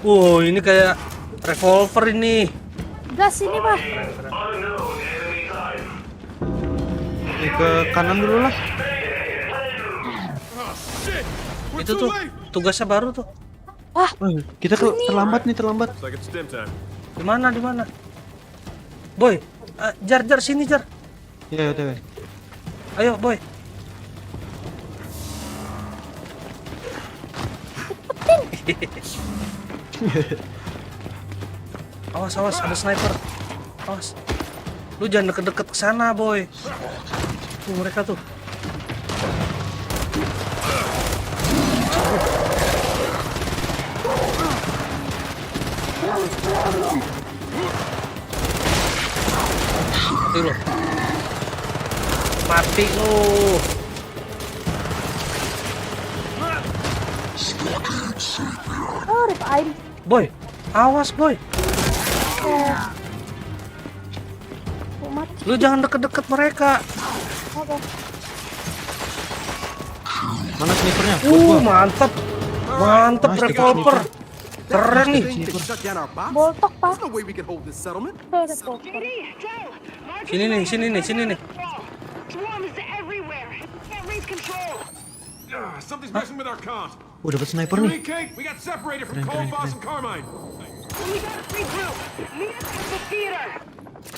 Wow, ini kayak revolver ini. Gas ini, Bah. ke kanan dulu lah. Itu tuh tugasnya baru tuh. Oh, kita terlambat. Looks like it's stim time. Di mana? Boy, Jar sini Jar. Ya, OTW. Ayo Boy. Awas, ada sniper. Awas. Lu jangan deket-deket ke sana, Boy. Tuh mereka tuh. Mati lu. Mati lu. Oh, rip aim. Boy, awas boy. Oh, mati. Lu jangan deket-deket mereka. Apa? Mana snipernya? Buat gua. Mantep. Mantep Nice, revolver. Keren nih. They can shut down our box. Boltok, Pak. There's no way we can hold this settlement. Oh, revolver. Sini nih, sini nih, sini nih. Swarms everywhere. Can't reach control. Something's messing with our comms. Oh, dapat sniper You nih. read, Kate? We got separated from Keren, Cold keren, Boss keren. and Carmine. We gotta regroup. Meet us at the theater.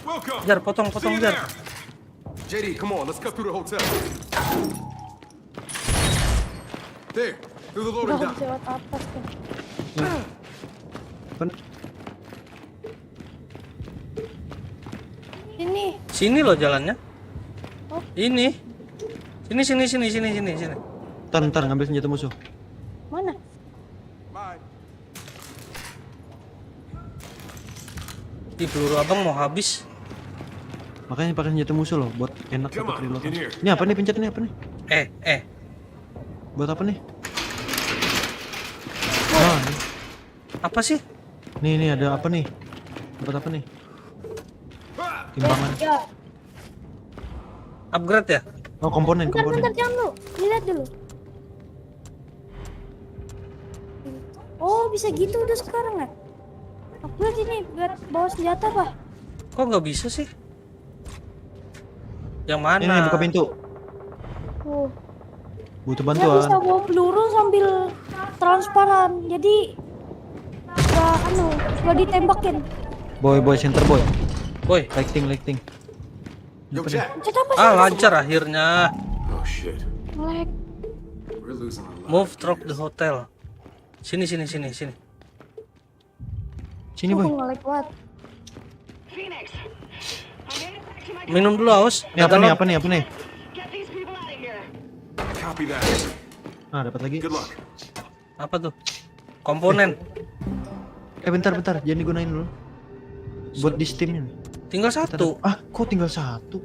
Welcome. Jar, potong, See potong, you Jar. there. JD, come on, let's cut through the hotel. There, through the loading Udah dock. lewat atas tuh. Kan Ini. Sini loh jalannya. Oh. Ini. Sini. ntar ngambil senjata musuh. Mana? Bye. Di peluru abang mau habis. Makanya pakai senjata musuh loh buat enak Come dapat on, reload. in here. Ini apa nih pencet nih apa nih? Buat apa nih? Ah, ini. Apa sih? Nih ada apa nih? Dapat apa nih? Timbangan. Ya, Upgrade ya? Oh, komponen. bentar jangan lu. Lihat dulu. Oh, bisa gitu udah sekarang ya? Aku lihat ini biar bawa senjata, Pak. Kok nggak bisa sih? Yang mana? Ini buka pintu. Oh. Butuh Dia bisa bantuan. bawa peluru sambil transparan. Jadi gak ditembakin. Boy, center boy. Boy. Lighting. Yo, Apa nih? Jack, Cet apa sih? Lancar akhirnya. Oh shit. Melek. we're losing a lot. Move through the hotel. Sini. Sini Aku boy. ngelek banget. Phoenix. I'm headed back to my Minum dulu haus. Ini apa nih? Apa nih? Get these people out of here. Copy that. Ah, dapat lagi. Good luck. Apa tuh? Komponen. Bentar, jangan digunain dulu. Buat di Steam-nya. Tinggal satu. Kok tinggal satu?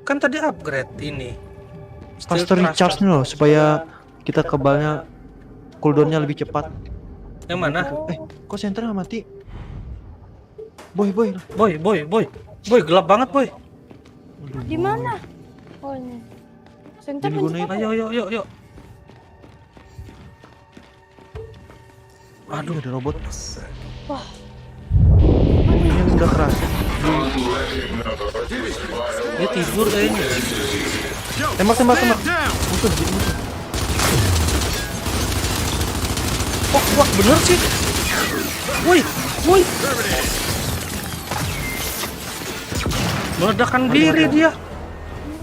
Kan tadi upgrade ini. Steel Faster recharge nih loh supaya kita kebalnya cooldown-nya lebih cepat. Yang mana? Kok senternya mati? Boy. Boy, gelap banget, boy. Di mana? Oh ini. Center Jadi gunain. Ayo. Aduh, ada robot. Wah. Ini udah keras. Dia tidur kayaknya. Tembak. Down. Musuh. Oh, wah, bener sih. Woi. Meledakan diri dia.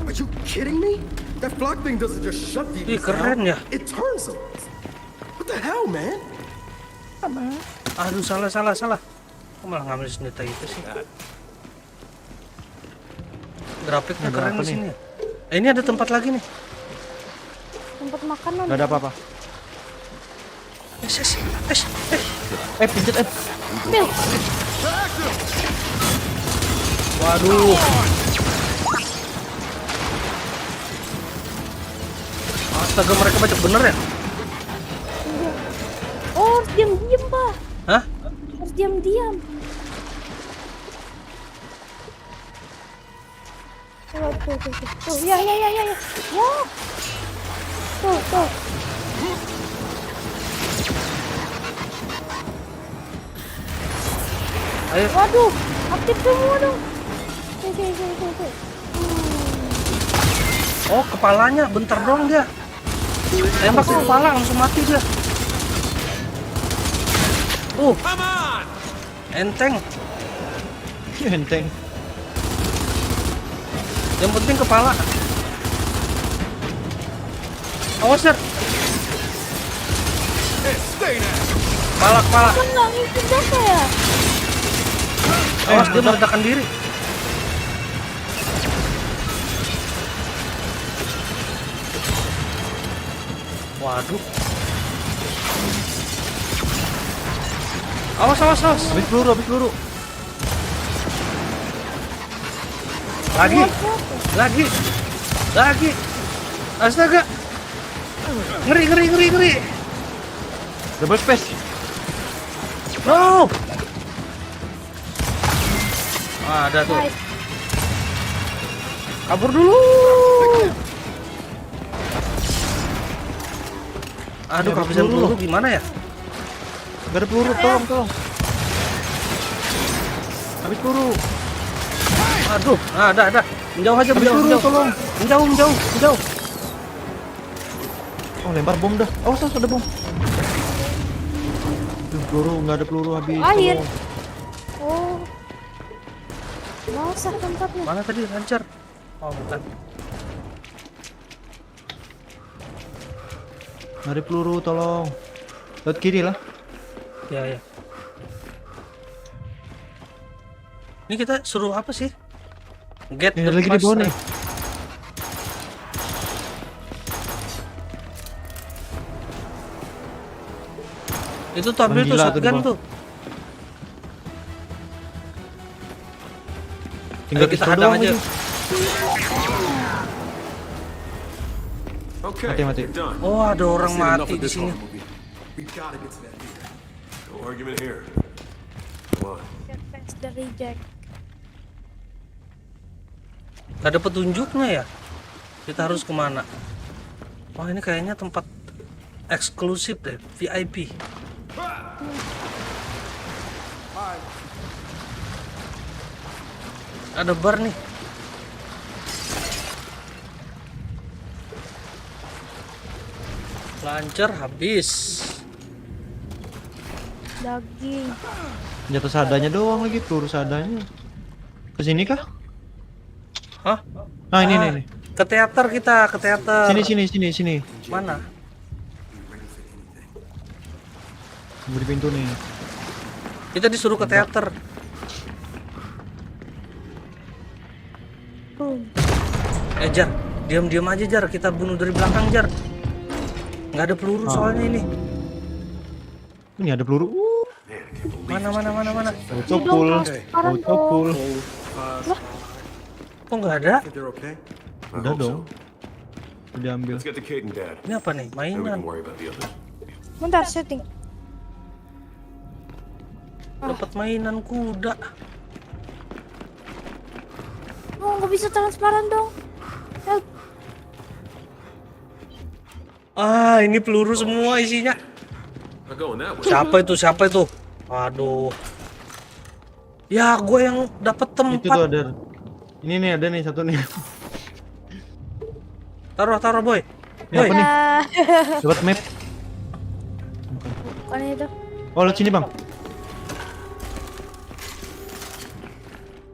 Are you kidding me? That flock thing doesn't just shut Ih, these keren down. ya. It turns them. What the hell, man? Aduh, salah. Kok malah ngambil senjata itu sih? Grafiknya Ada keren apa di nih? sini. Ini ada tempat lagi nih. Tempat makanan. Gak ada apa-apa. Pencet. Bil. Waduh. Astaga, mereka banyak bener ya? Oh, harus diam-diam, Pak. Hah? Harus diam-diam. Tuh, ya. Wah. Tuh. Ayo. Waduh, aktif semua dong. Tuh. Oh, kepalanya bentar doang dia. Tembak ke kepala langsung mati dia. Come on! Enteng. Enteng. Yang penting kepala. Awas, Sir. Hey, stay now. Kepala. Kan nggak ngisi jasa ya? Awas, dia meledakan diri. Waduh. Awas. Habis peluru. Lagi. Astaga. Ngeri. Double space. No. Ada tuh. Nice. Kabur dulu. Aduh, kehabisan peluru gimana ya? Gak ada peluru, tolong. Habis peluru. Aduh, ada. Menjauh aja, menjauh. Tolong. Menjauh. Oh, lempar bom dah. Awas, ada bom. Duh, peluru, nggak ada peluru habis. Air. Tolong. Oh. Masak tempatnya. Mana tadi lancar? Oh, bukan. Nggak ada peluru, tolong. Lewat kiri lah. Ya. Ini kita suruh apa sih? Get Ini ada the lagi di bawah nih. Itu tuh ambil tuh Gila tuh di shotgun bawah. tuh. Tinggal Ayo kita pistol hadang doang aja. ini. Okay, Mati. you're done. Oh, ada orang Seen enough mati of di this sini. automobile. We gotta get to that theater. No argument here. Come on. Fans the reject. Gak ada petunjuknya ya? Kita harus kemana? Wah, ini kayaknya tempat eksklusif deh, VIP. Ada bar nih. Lancar habis. Daging. Jatuh seadanya doang lagi, peluru seadanya. Kesini kah? Hah? Ah, ini. Ke teater kita, ke teater. Sini. Mana? Tunggu di pintu nih. Kita disuruh ke teater. Jar, diam aja Jar, kita bunuh dari belakang Jar. Nggak ada peluru soalnya ini. Ini ada peluru. Mana? Autopull. Kok nggak ada? They're okay. I Udah hope dong. so. Udah ambil. Let's get to Kate and Dad. Ini apa nih? Then we Mainan. can worry about the others. Bentar, setting. Dapat mainan kuda. Oh, nggak bisa transparan dong. Help. Ah, ini peluru semua isinya. Not going that way. Siapa itu? Aduh. Ya, gue yang dapat Itu tuh tempat. ada. Ini nih ada nih satu nih. Taruh, boy. Ini apa nih? Ah, Lewat map. bukan itu. Oh, lewat sini, Bang.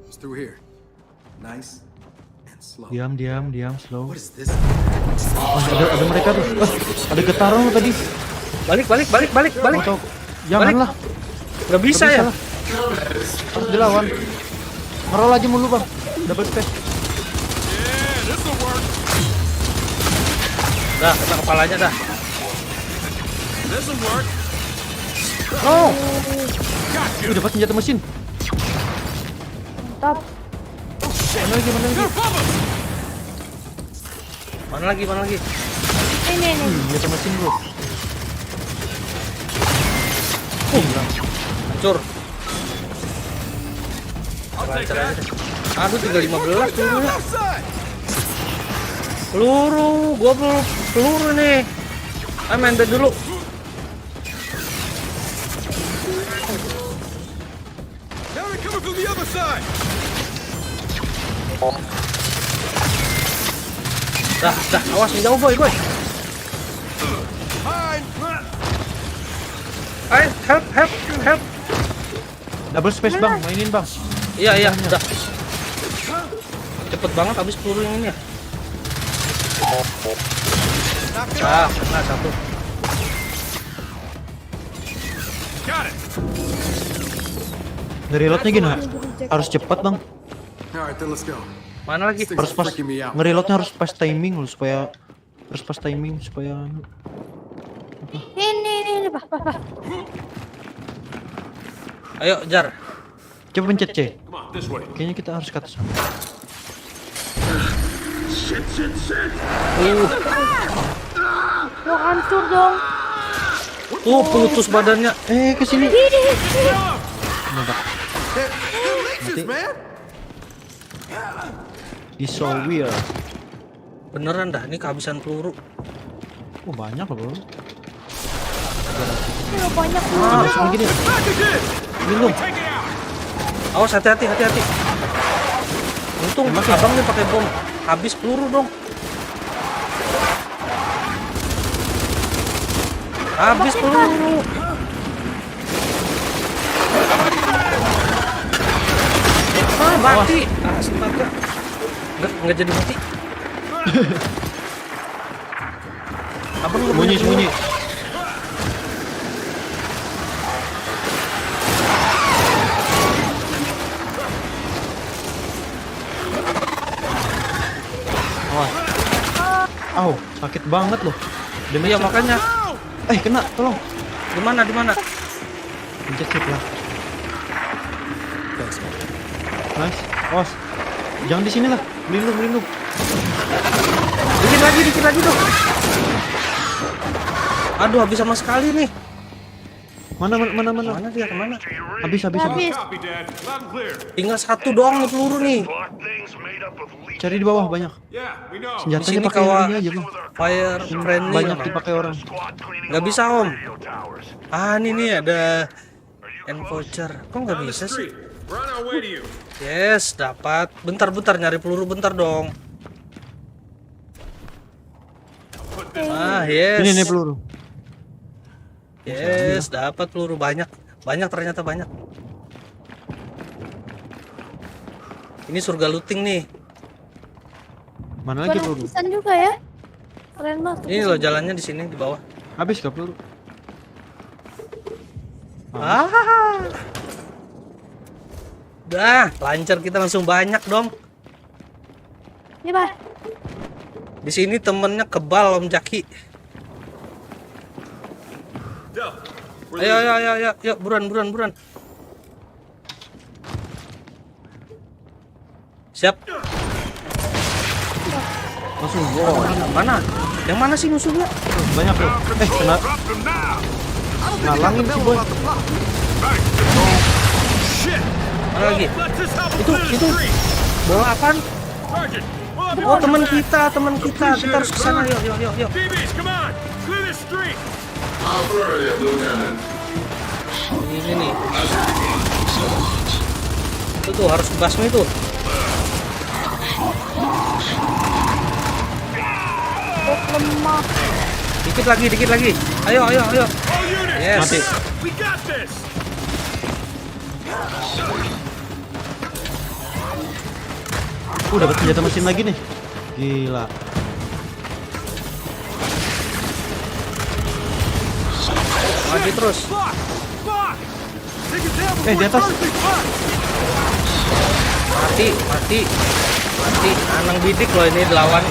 It's through here. Nice and slow. Diam, slow. What is this? Oh, ada mereka tuh. Ada getarong tadi. Balik. Atau janganlah. Nggak bisa ya? lah. Harus dilawan. Ngerol aja mulu, Bang. Double space. Dah, kena kepalanya dah. This'll work. Oh. Dapat senjata mesin. Mantap. Mana lagi? Mana lagi? Ini. Senjata mesin, Bro. Hancur. Lancar aja deh. Aduh, tinggal 15 pelurunya. Gua peluru nih. Ayo main bed dulu. Now they're coming from the other side. Dah, awas menjauh boy. Fine. Ayo, help. Double space, Bang. Mainin, Bang. Iya, udah. Cepet banget habis peluru yang ini ya. Kena satu. Got it. Nge-reloadnya gini, harus cepat, Bang. All right, then let's go. Mana lagi? Things Harus are pas freaking me out. nge-reloadnya harus pas timing loh, supaya Ini, Pak. Ayo, Jar. coba pencet C. Come on, this way. Kayaknya kita harus ke atas. Wah, hancur dong. Putus badannya. Kesini. Delicious, man. He's so weird. Beneran dah, ini kehabisan peluru. Oh banyak loh bro. Ini banyak Harus lagi nih. Minum. Awas, hati-hati. Untung abang nih pakai bom. Habis peluru dong. Habis peluru. Mati. Astaga. Enggak jadi mati. Abang Sembunyi. Aw, sakit banget loh. Iya makanya. Kena, tolong. Di mana? Pencet shift lah. Nice. Awas. Jangan di sini lah. Melindung. Dikit lagi dong. Aduh, habis sama sekali nih. Mana? Mana dia? Kemana? Habis. Copy, Dad. Loud and clear. Tinggal satu doang nih peluru nih. Block things made up of lead. Cari di bawah banyak. Yeah, we know. Di Senjatanya sini pakai ini aja bang. fire friendly. Banyak dipakai orang. Squad cleaning Nggak them bisa, up Om. radio towers. Ini nih ada voucher. Kok nggak Down the bisa sih? street. We're on our way to you. Yes, dapat. Bentar nyari peluru bentar dong. Yes. Ini nih peluru. Yes, dapat peluru banyak. Ternyata banyak. Ini surga looting nih. Mana lagi peluru? Gratisan juga ya. Keren banget. Ini loh jalannya di sini di bawah. Habis gak peluru? Dah, lancar kita langsung banyak dong. Ini Pak. Di sini temennya kebal Om Jaki. Del, we're leaving. Ayo, buruan. Siap. Langsung wow. Mana? Yang mana sih musuhnya? Banyak loh. Kena. Drop them now. Ngalangin si boy. Mana lagi? Let's just help Itu. Bola apaan? Sergeant, we'll have Oh, teman kita. Kita harus ke sana. Yuk. DBs, come on. Clear the street. Ini nih. Itu tuh harus basmi tuh. Lemah. Dikit lagi. Ayo. All units, Yes. Mati. we got this. Dapat senjata mesin lagi nih. Gila. Maju terus. Block. Take it down Di atas. Mati. Anang bidik loh ini dilawan.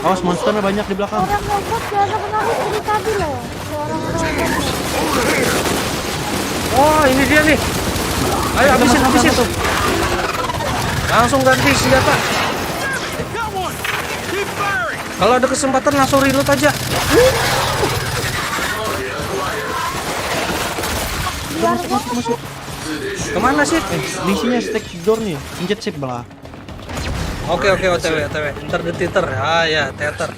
Awas monsternya banyak di belakang. Orang robot gak ada kenapa dari tadi loh. Seorang robot. Oh, ini dia nih. Ayo habisin. Langsung ganti senjata. Got one. Keep firing. Kalau ada kesempatan langsung reload aja. Masuk. Kemana sih? Di sini stack door nih. Pencet shift belah. Oke, OTW. Ntar di Twitter. Ya, teater.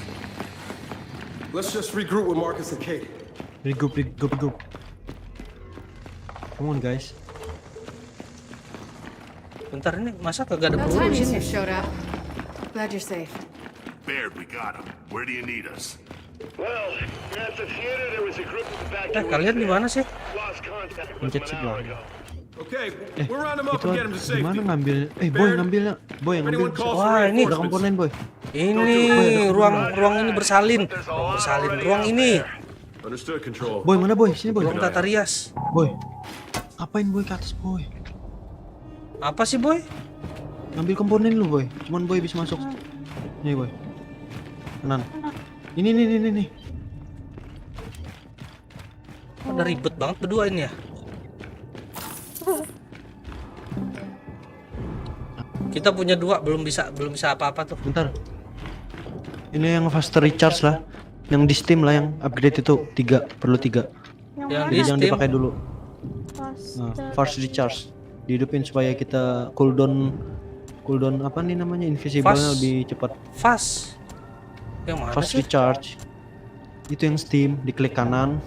Let's just regroup with Marcus and Kate. Regroup. Come on guys. Bentar ini masa kagak ada About peluru time di you sini? two showed up. Glad you're safe. Baird, we got him. Where do you need us? Well, at the theater there was a group of evacuees. Kalian di mana sih? Lost contact with Pencet them shift an hour belah. ago. Okay, we'll round them up Itu and get them to di mana safety. ngambil? Boy ngambilnya. Boy yang ngambil. Anyone calls Wah, for ini Ada komponen boy. Ini ruang ini bersalin. Ruang ini. Understood, control. Boy mana boy? Sini boy. Ruang tata rias. Boy. Apain boy ke atas boy? Apa sih, Boy? Ngambil komponen lu boy. Cuman boy bisa masuk. Nih boy. Kanan. Ini. Udah ribet banget berdua ini ya. Kita punya 2, belum bisa apa-apa tuh. Bentar. Ini yang faster recharge lah. Yang di Steam lah yang upgrade itu 3, perlu 3. Yang mana? di Jangan Steam. dipakai dulu. Nah, Faster. fast recharge. Dihidupin supaya kita cooldown apa nih namanya, invisible Fast. lebih cepat. Fast. Yang mana Fast sih? recharge. Itu yang Steam, diklik kanan.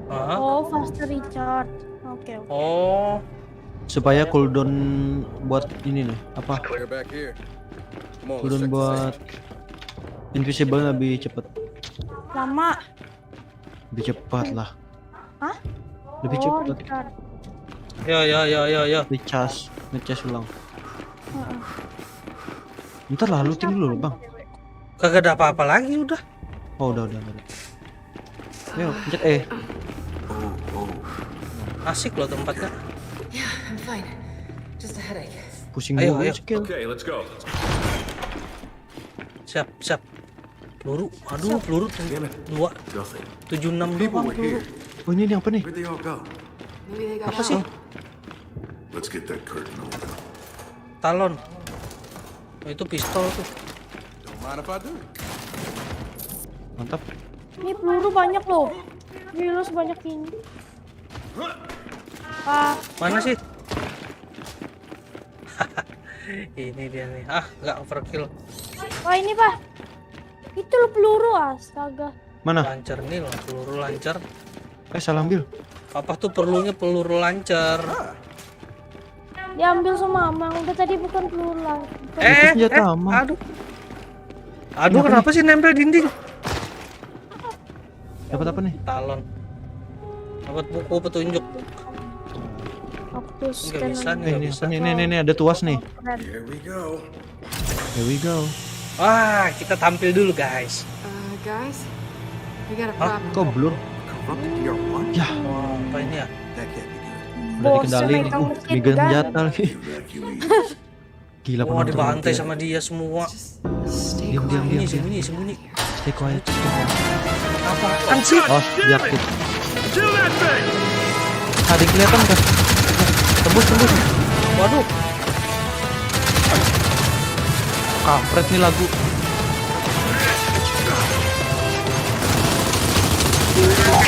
Hah? Oh, faster recharge. Oke. Oh, Supaya cooldown buat ini nih, apa? Clear back here. Come on, let's Cooldown check this buat invisible lebih cepat. Lama. Lebih cepat lah. Hah? Lebih Oh, cepat. recharge. yo. Recharge, ngecas ulang. Heeh. Ntar lah, looting dulu Bang. kagak ada apa-apa lagi udah. Oh, udah. Ayo, pencet E. Asik loh tempatnya. Yeah, I'm fine. Just a headache. Pusing Ayo, mulu ayo. skill. Okay, let's go. Siap. Peluru, aduh peluru tuh 2, 76 doang peluru. Oh, ini apa nih? Where'd they all go? Maybe they got Apa out. sih? Let's get that curtain open. Talon. Oh, itu pistol tuh. Don't mind if I do. Mantap. Ini peluru banyak loh. Gila sebanyak ini. Ah, Mana sih? Ini dia nih. Nggak overkill. wah ini Pak. Itu loh peluru, astaga. Mana? Lancar nih loh, peluru lancar. Salah ambil. Apa tuh perlunya peluru lancar? Diambil sama Amang. Udah tadi bukan peluru lagi. senjata Amang. Aduh, kenapa sih nempel dinding? Dapat apa nih? Talon. Dapat buku petunjuk. Octus Nggak bisa nih, Eh, nggak ini bisa. apa nih? Nih, ada tuas nih. Here we go. Here we go. Wah, kita tampil dulu guys. Guys, we got a Hah? problem. Kok blur? Corrupted DR1? Ya, Wah, apa ini ya? That can't be good. udah Bos, dikendalin. megang mesin Megang kan? senjata lagi. Evacuees. Gila Wah, penonton. dibantai sama dia semua. Just stay Diam. Sembunyi. Stay quiet. Apaan sih? Oh, jatuh. Kill that thing! Ada yang kelihatan kan? Tembus. Waduh, Kampret nih lagu.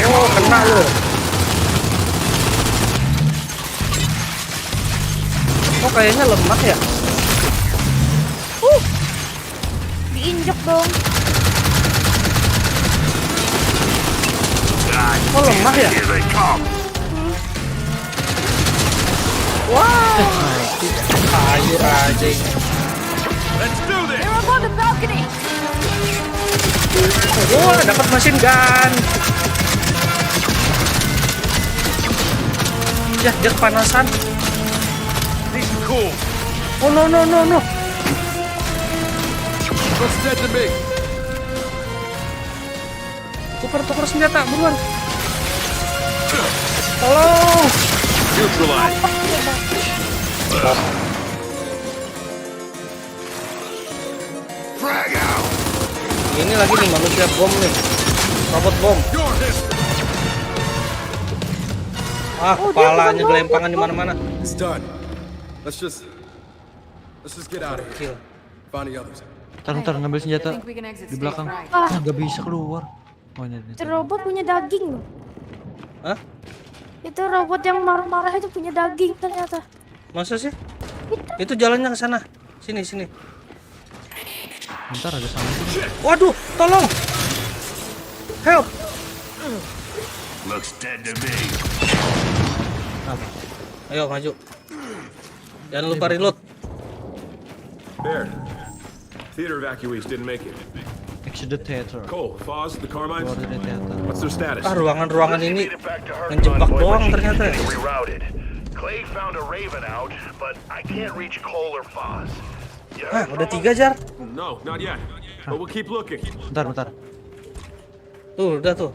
oh kena loh. Kok kayaknya lemah ya? Diinjek dong. Kok lemah ya? Here they come. Sayur aja. Let's do this! They're up on the balcony. Wah, dapat mesin gun. Ya, dia kepanasan. Nice and cool. Oh no. What's dead to me? Tukar senjata, buruan. Tolong. Neutralized. Frag out! Ini lagi nih manusia bom nih. Robot bom. You're this. Kepalanya gelempangan di mana-mana. It's done. Let's just get out of here. Kill. Find the others. Ntar ngambil I senjata think we can exit di stage belakang. right. Nggak bisa keluar. Oh, ini. Itu robot punya daging loh. Hah? Itu robot yang marah-marah itu punya daging ternyata. Masa sih? Itu jalannya ke sana. Sini. Bentar ada sama. Waduh, tolong. Help. Looks dead to me. Ayo maju. Jangan lupa reload. Baird, theater evacuees didn't make it. Exit the theater. Cole, Foz, the Carmines, Keluar dari teater. what's their status? Ruangan-ruangan ini Made it back to her menjebak convoy, doang but she ternyata ya. said they rerouted. Clay found a Raven out, but I can't reach Cole or Foz. You heard Udah from 3 Jar. No, not yet. But we'll keep looking. Bentar. Tuh, udah tuh.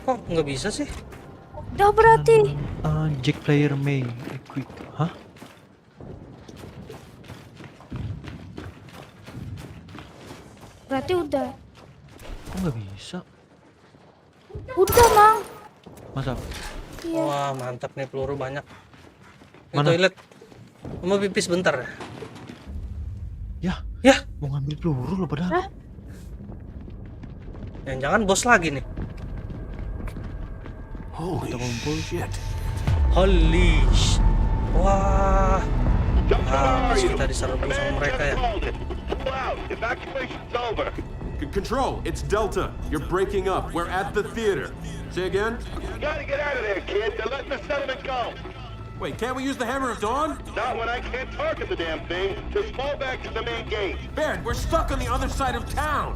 Kok nggak bisa sih? Udah berarti. Jack player may equip. Hah? Berarti udah. Kok nggak bisa? Udah, Mang. Masa? Iya. Wah, mantap nih peluru banyak. Ini Mana? toilet. Mau pipis bentar. Ya, Ya, mau ngambil peluru loh padahal. jangan bos lagi nih. Holy shit. Holy wah. Kita diserbu sama mereka ya. Control, it's Delta. You're breaking up. We're at the theater. Say again? You gotta get out of there, kid. They're letting the settlement go. Wait, can't we use the Hammer of Dawn? Not when I can't target the damn thing. Just fall back to the main gate. Baron, we're stuck on the other side of town.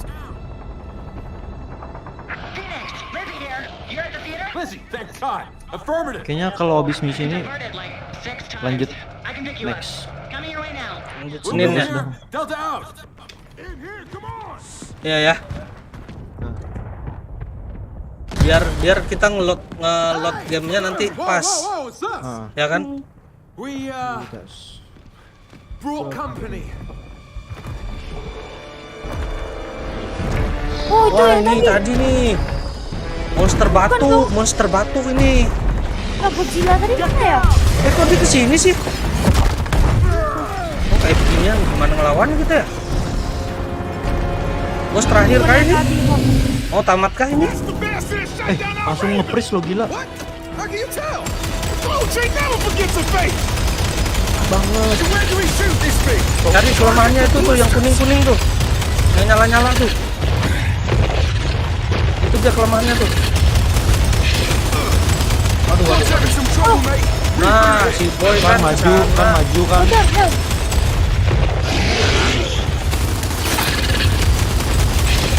Phoenix, Lizzie here. You're at the theater? Lizzie, thank God. Affirmative. Kayaknya kalau habis misi ini Diverted like 6 times. lanjut I can pick you next. up. Coming your way now. Lanjut We're Senin moving ya. here. Delta out. In here, come on! Iya ya. Biar kita ngelot gamenya nanti pas, Whoa, what's up? ya kan? We, brought company. Oh, itu Wah yang ini tadi nih monster batu ini. Nah, Godzilla tadi mana ya? Kok dia kesini sih? Oh, kayak beginian gimana ngelawannya kita ya? Bos terakhir kali ini. Oh tamatkah ini? That's the bastard that shot down our Langsung nge-freeze lo gila. What? How can you tell? Blue Jay never forgets a face! Banget. So where do we shoot this thing? Cari kelemahannya itu tuh yang kuning tuh, yang nyala tuh. Itu dia kelemahannya tuh. Aduh. Having some trouble, mate. Nah si boy Kan maju kan. Udah.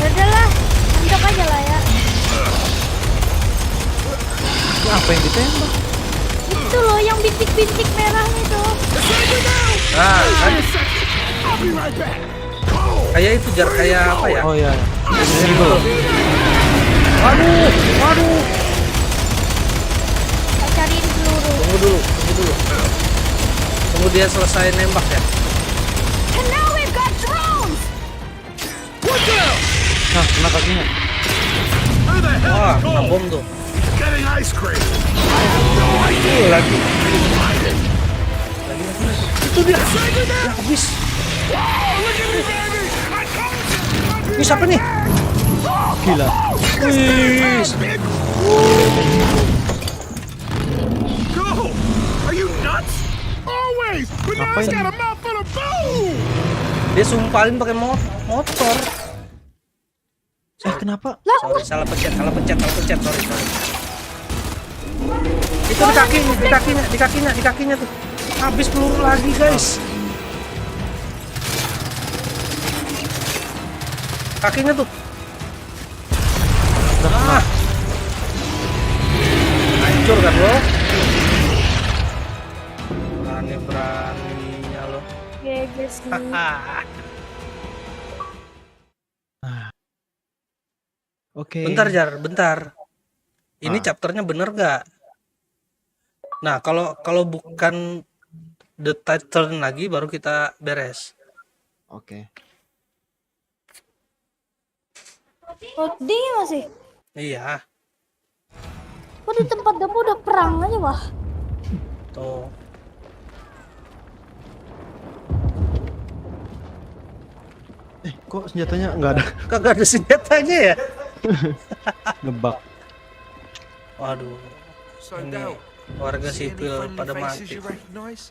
Udahlah, anggap aja lah ya. Ini apa yang ditembak? Itu loh yang bintik-bintik merahnya tuh. Nah kan I'll be right back. kayak itu jar kayak apa ya? Oh iya. Gitu. Waduh. Kita cariin peluru. Tunggu dulu. Tunggu dia selesai nembak ya. And now we've got drones. Nah, kena kakinya. Wah, kena bom tuh. Getting ice cream. Lagi. Itu dia. Ya, habis. Ini siapa nih? Gila. Wih. Go! Are you nuts? Always! But now he's Ngapain? got a mouthful of bone! Dia sumpalin pakai motor. Kenapa? Sorry, salah pencet. Sorry. Itu di kakinya tuh. Habis peluru lagi, guys. Kakinya tuh. Hancur kan lo? Beraninya lo. Geges sih. Oke. Bentar. Ini chapternya bener gak? Nah, kalau bukan the title lagi baru kita beres. Oke. Oh, dingin masih. Iya, Kok di tempat dapur udah perang aja, wah. tuh. Kok senjatanya nggak ada? Kagak ada senjatanya ya? Ngebak. Waduh, So, ini Dale, warga see any sipil friendly pada faces mati. you recognize?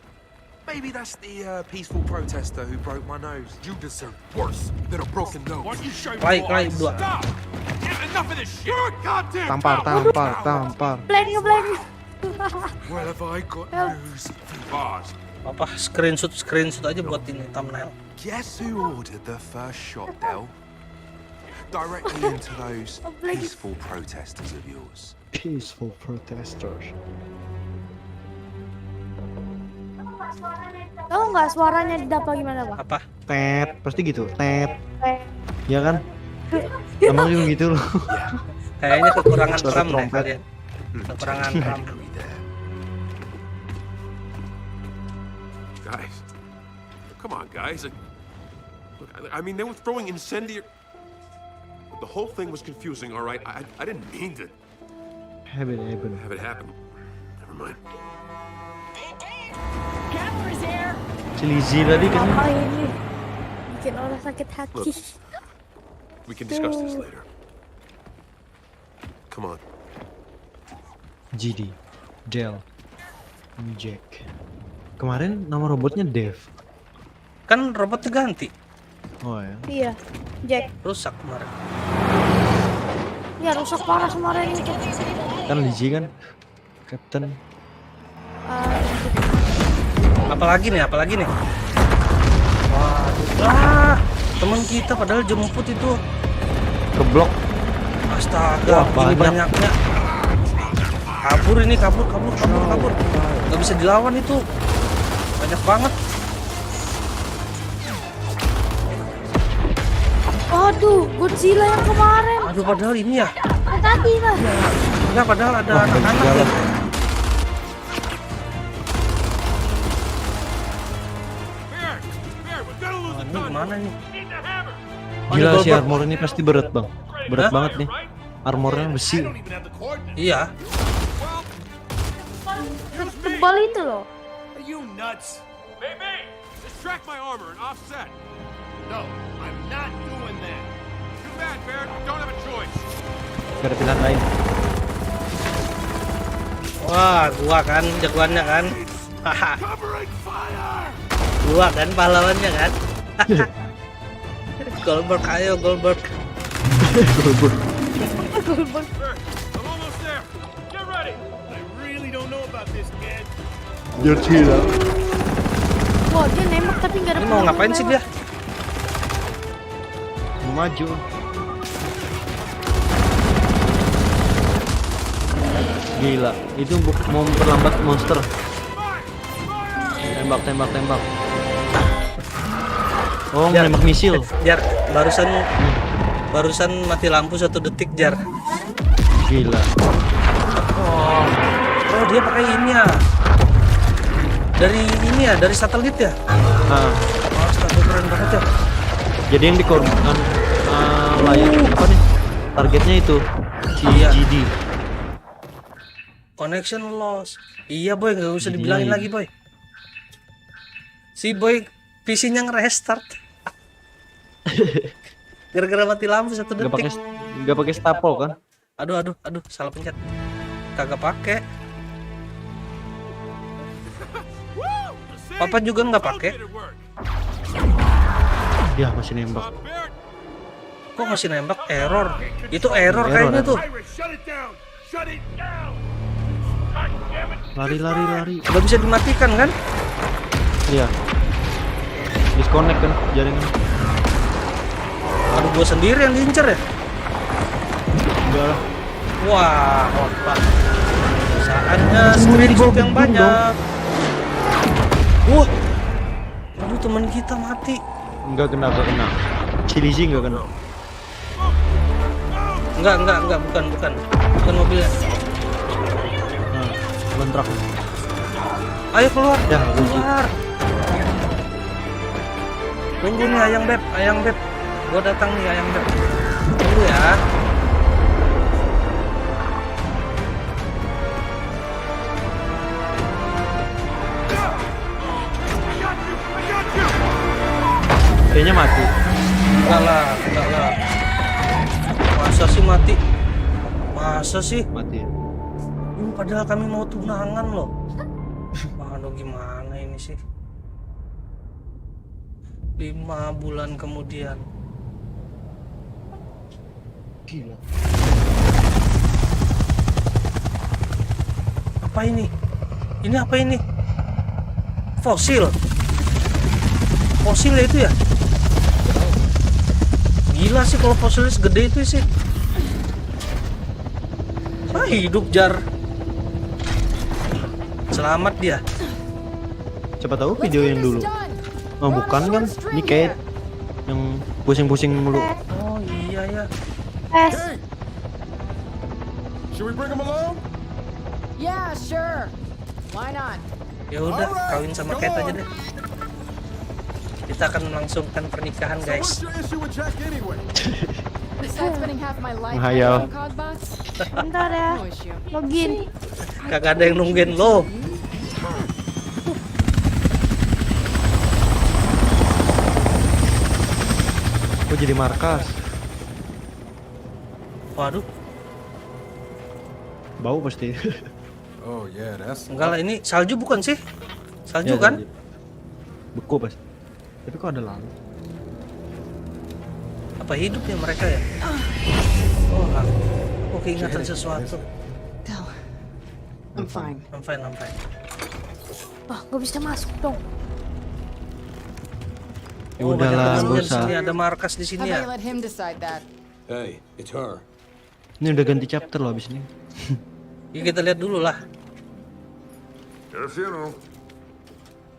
Maybe that's the peaceful protester who broke my nose. You deserve worse than a broken nose. Why don't you show me Baik, more baik, ice? dua. Stop! Enough of this shit! You're a goddamn Tampar. Ngeblank. Well, have I got news for bars? Apa screenshot aja buat ini thumbnail. Guess who ordered the first shot, Del? Directly into those peaceful protesters of yours. Peaceful protesters. Tahu nggak suaranya di dapur gimana, Pak? Apa? Tet, pasti gitu. Tet. Ya kan? Emang juga gitu loh. Kayaknya kekurangan Suara RAM deh trompet. kalian. Kekurangan RAM. Guys, come on, guys. Look, I mean, they were throwing incendiary. The whole thing was confusing. All right, I didn't mean to Have it happen. have it happen. Never mind. Kepler's here. Si Lizzie tadi kan. Apa ini? Bikin orang sakit hati. We can discuss this later. Come on. GD, Del, Jack. Kemarin nama robotnya Dev. Kan robotnya ganti. Oh ya. Iya, Jack. Rusak kemarin. Ya rusak parah kemarin itu. Kan Lizzie kan Captain. Apalagi nih? Wah, teman kita padahal jemput itu. Keblok. Astaga, Wah, ini banyak. banyaknya. Kabur ini, kabur. Gak bisa dilawan itu. Banyak banget. Aduh, Godzilla yang kemarin. Aduh, padahal ini ya. Yang tadi lah. Enggak, padahal ada Wah, anak-anak jalan. ya. Bear, we've got to lose the Ini gun. gimana nih? Need the hammer. Gila si Goldberg. armor ini pasti berat bang. Berat Hah? banget nih. Armornya besi. Don't even have the coordinates. Iya. Tebal itu loh. Are you nuts? Maybe. Just track my armor and offset. No, I'm not doing that. Too bad, Bear. Don't have a choice. Gak ada pilihan lain. Wah, gua kan jagoannya kan. Haha. Covering fire. Gua kan pahlawannya kan. Goldberg, ayo Goldberg. Goldberg. Bear, I'm almost there. Get ready. I really don't know about this, kid. Dia gila. Wah, dia nembak tapi nggak ada. Ini mau ngapain sih dia? Mau maju. Gila, itu mau memperlambat monster. Tembak. Oh, Jar. menembak misil. Jar, barusan mati lampu 1 detik, Jar. Gila. Oh, dia pakai ini ya. Dari satelit ya. Nah, Astaga, keren banget ya. jadi yang dikorbankan layak apa nih? Targetnya itu si Iya. GD. Connection loss. Iya boy, nggak usah Jadi dibilangin lain. lagi boy. Si boy PC-nya nge-restart. Gara-gara mati lampu 1 detik. Nggak pakai stapel kan? Aduh, salah pencet. Kagak pakai. Papa juga nggak pakai. Ya masih nembak. Kok masih nembak? Error. Itu error kayaknya tuh. Shut it down. Shut it down. Lari. Nggak bisa dimatikan kan? Iya. Disconnect kan jaringan. Aduh, gua sendiri yang diincer ya. Enggak lah. Wah, opa. Saatnya screenshot yang banyak. Wah. Aduh, teman kita mati. Enggak kena. Si Lizzie enggak kena. Enggak, bukan mobilnya. Nah, lentrak. Ayo keluar. Ya, keluar. Tunggu nih ayang beb. Gua datang nih ayang beb. Tunggu ya. Kayaknya mati. Enggak lah. Masa sih mati? Masa sih? Mati. Padahal kami mau tunangan loh. Aduh, gimana ini sih? 5 bulan kemudian. Gila. Apa ini? Ini apa ini? Fosil. Fosil ya itu ya? Gila sih kalau fosilnya segede itu sih. Hidup Jar. Selamat dia. Coba tahu video yang dulu. Oh bukan kan? Ini kayak yang pusing-pusing mulu. Oh iya ya. Should we bring him along? Yeah, sure. Why not? Ya udah, kawin sama Kate aja deh. Kita akan melangsungkan pernikahan, guys. What's your issue with Jack anyway? Besides spending half my life Menghayal. fighting Cosbots, Bentar ya. no issue. Login. Kagak ada yang nungguin lo. Oh jadi markas. Waduh, Bau pasti. Oh yeah, that's. enggak lah, ini salju bukan sih? Salju Ya, kan? salju. Beku pasti. Tapi kok ada lalu? Apa hidup ya mereka ya? Oh, aku keingatan sesuatu. I'm fine. I'm fine, I'm fine. Ah, nggak bisa masuk dong. Ya Oh, udahlah, banyak nggak temennya di usah. sini, ada markas di How sini about ya. you let him decide that? Hey, it's her. Ini udah ganti chapter loh abis ini. Ya, kita lihat dulu lah. Your funeral.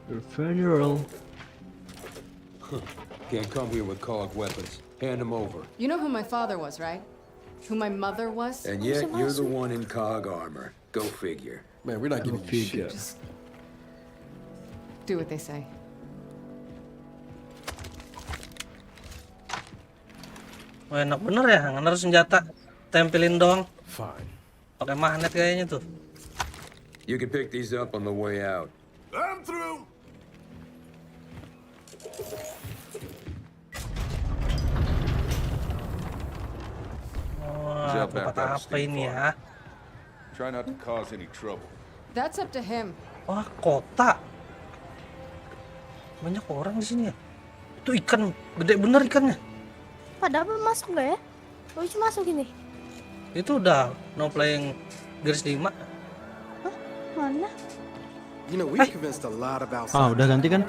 Your funeral. Can't come here with cog weapons. Hand them over. You know who my father was, right? Who my mother was? And yet you're the one in cog armor. Go figure. Man, we're not giving you shit. Just do what they say. Oh, enak bener ya, nggak naruh senjata, tempelin doang. Fine. Pakai magnet kayaknya tuh. You can pick these up on the way out. I'm through. Wah, tempat apa ini ya? Try not to cause any trouble. That's up to him. Wah, kota. Banyak orang di sini ya. Itu ikan, gede bener ikannya. Padahal belum masuk nggak ya? Oh, cuma masuk ini. Itu udah no playing Gears 5. Mana? You know, we convinced a lot about Ah, udah ganti kan?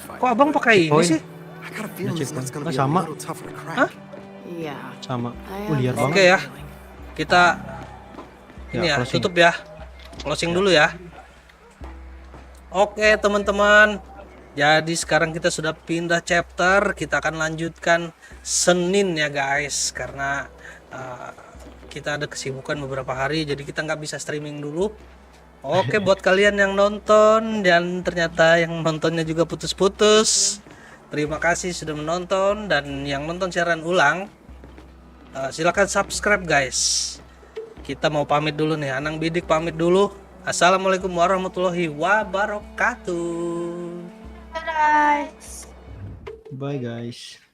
Kok abang pakai ini Poin. sih? I got a feeling this one's gonna Ah, be a sama. little tougher to crack. Hah? Yeah. Sama. I Liar Oke banget. ya. Kita ini Ya, ya, closing. tutup ya. Closing dulu ya. Oke, teman-teman. Jadi sekarang kita sudah pindah chapter. Kita akan lanjutkan Senin ya guys, karena kita ada kesibukan beberapa hari, jadi kita nggak bisa streaming dulu. Oke, buat kalian yang nonton dan ternyata yang nontonnya juga putus-putus, terima kasih sudah menonton, dan yang nonton siaran ulang silakan subscribe guys. Kita mau pamit dulu nih, Anang Bidik pamit dulu. Assalamualaikum warahmatullahi wabarakatuh. Guys. Bye guys.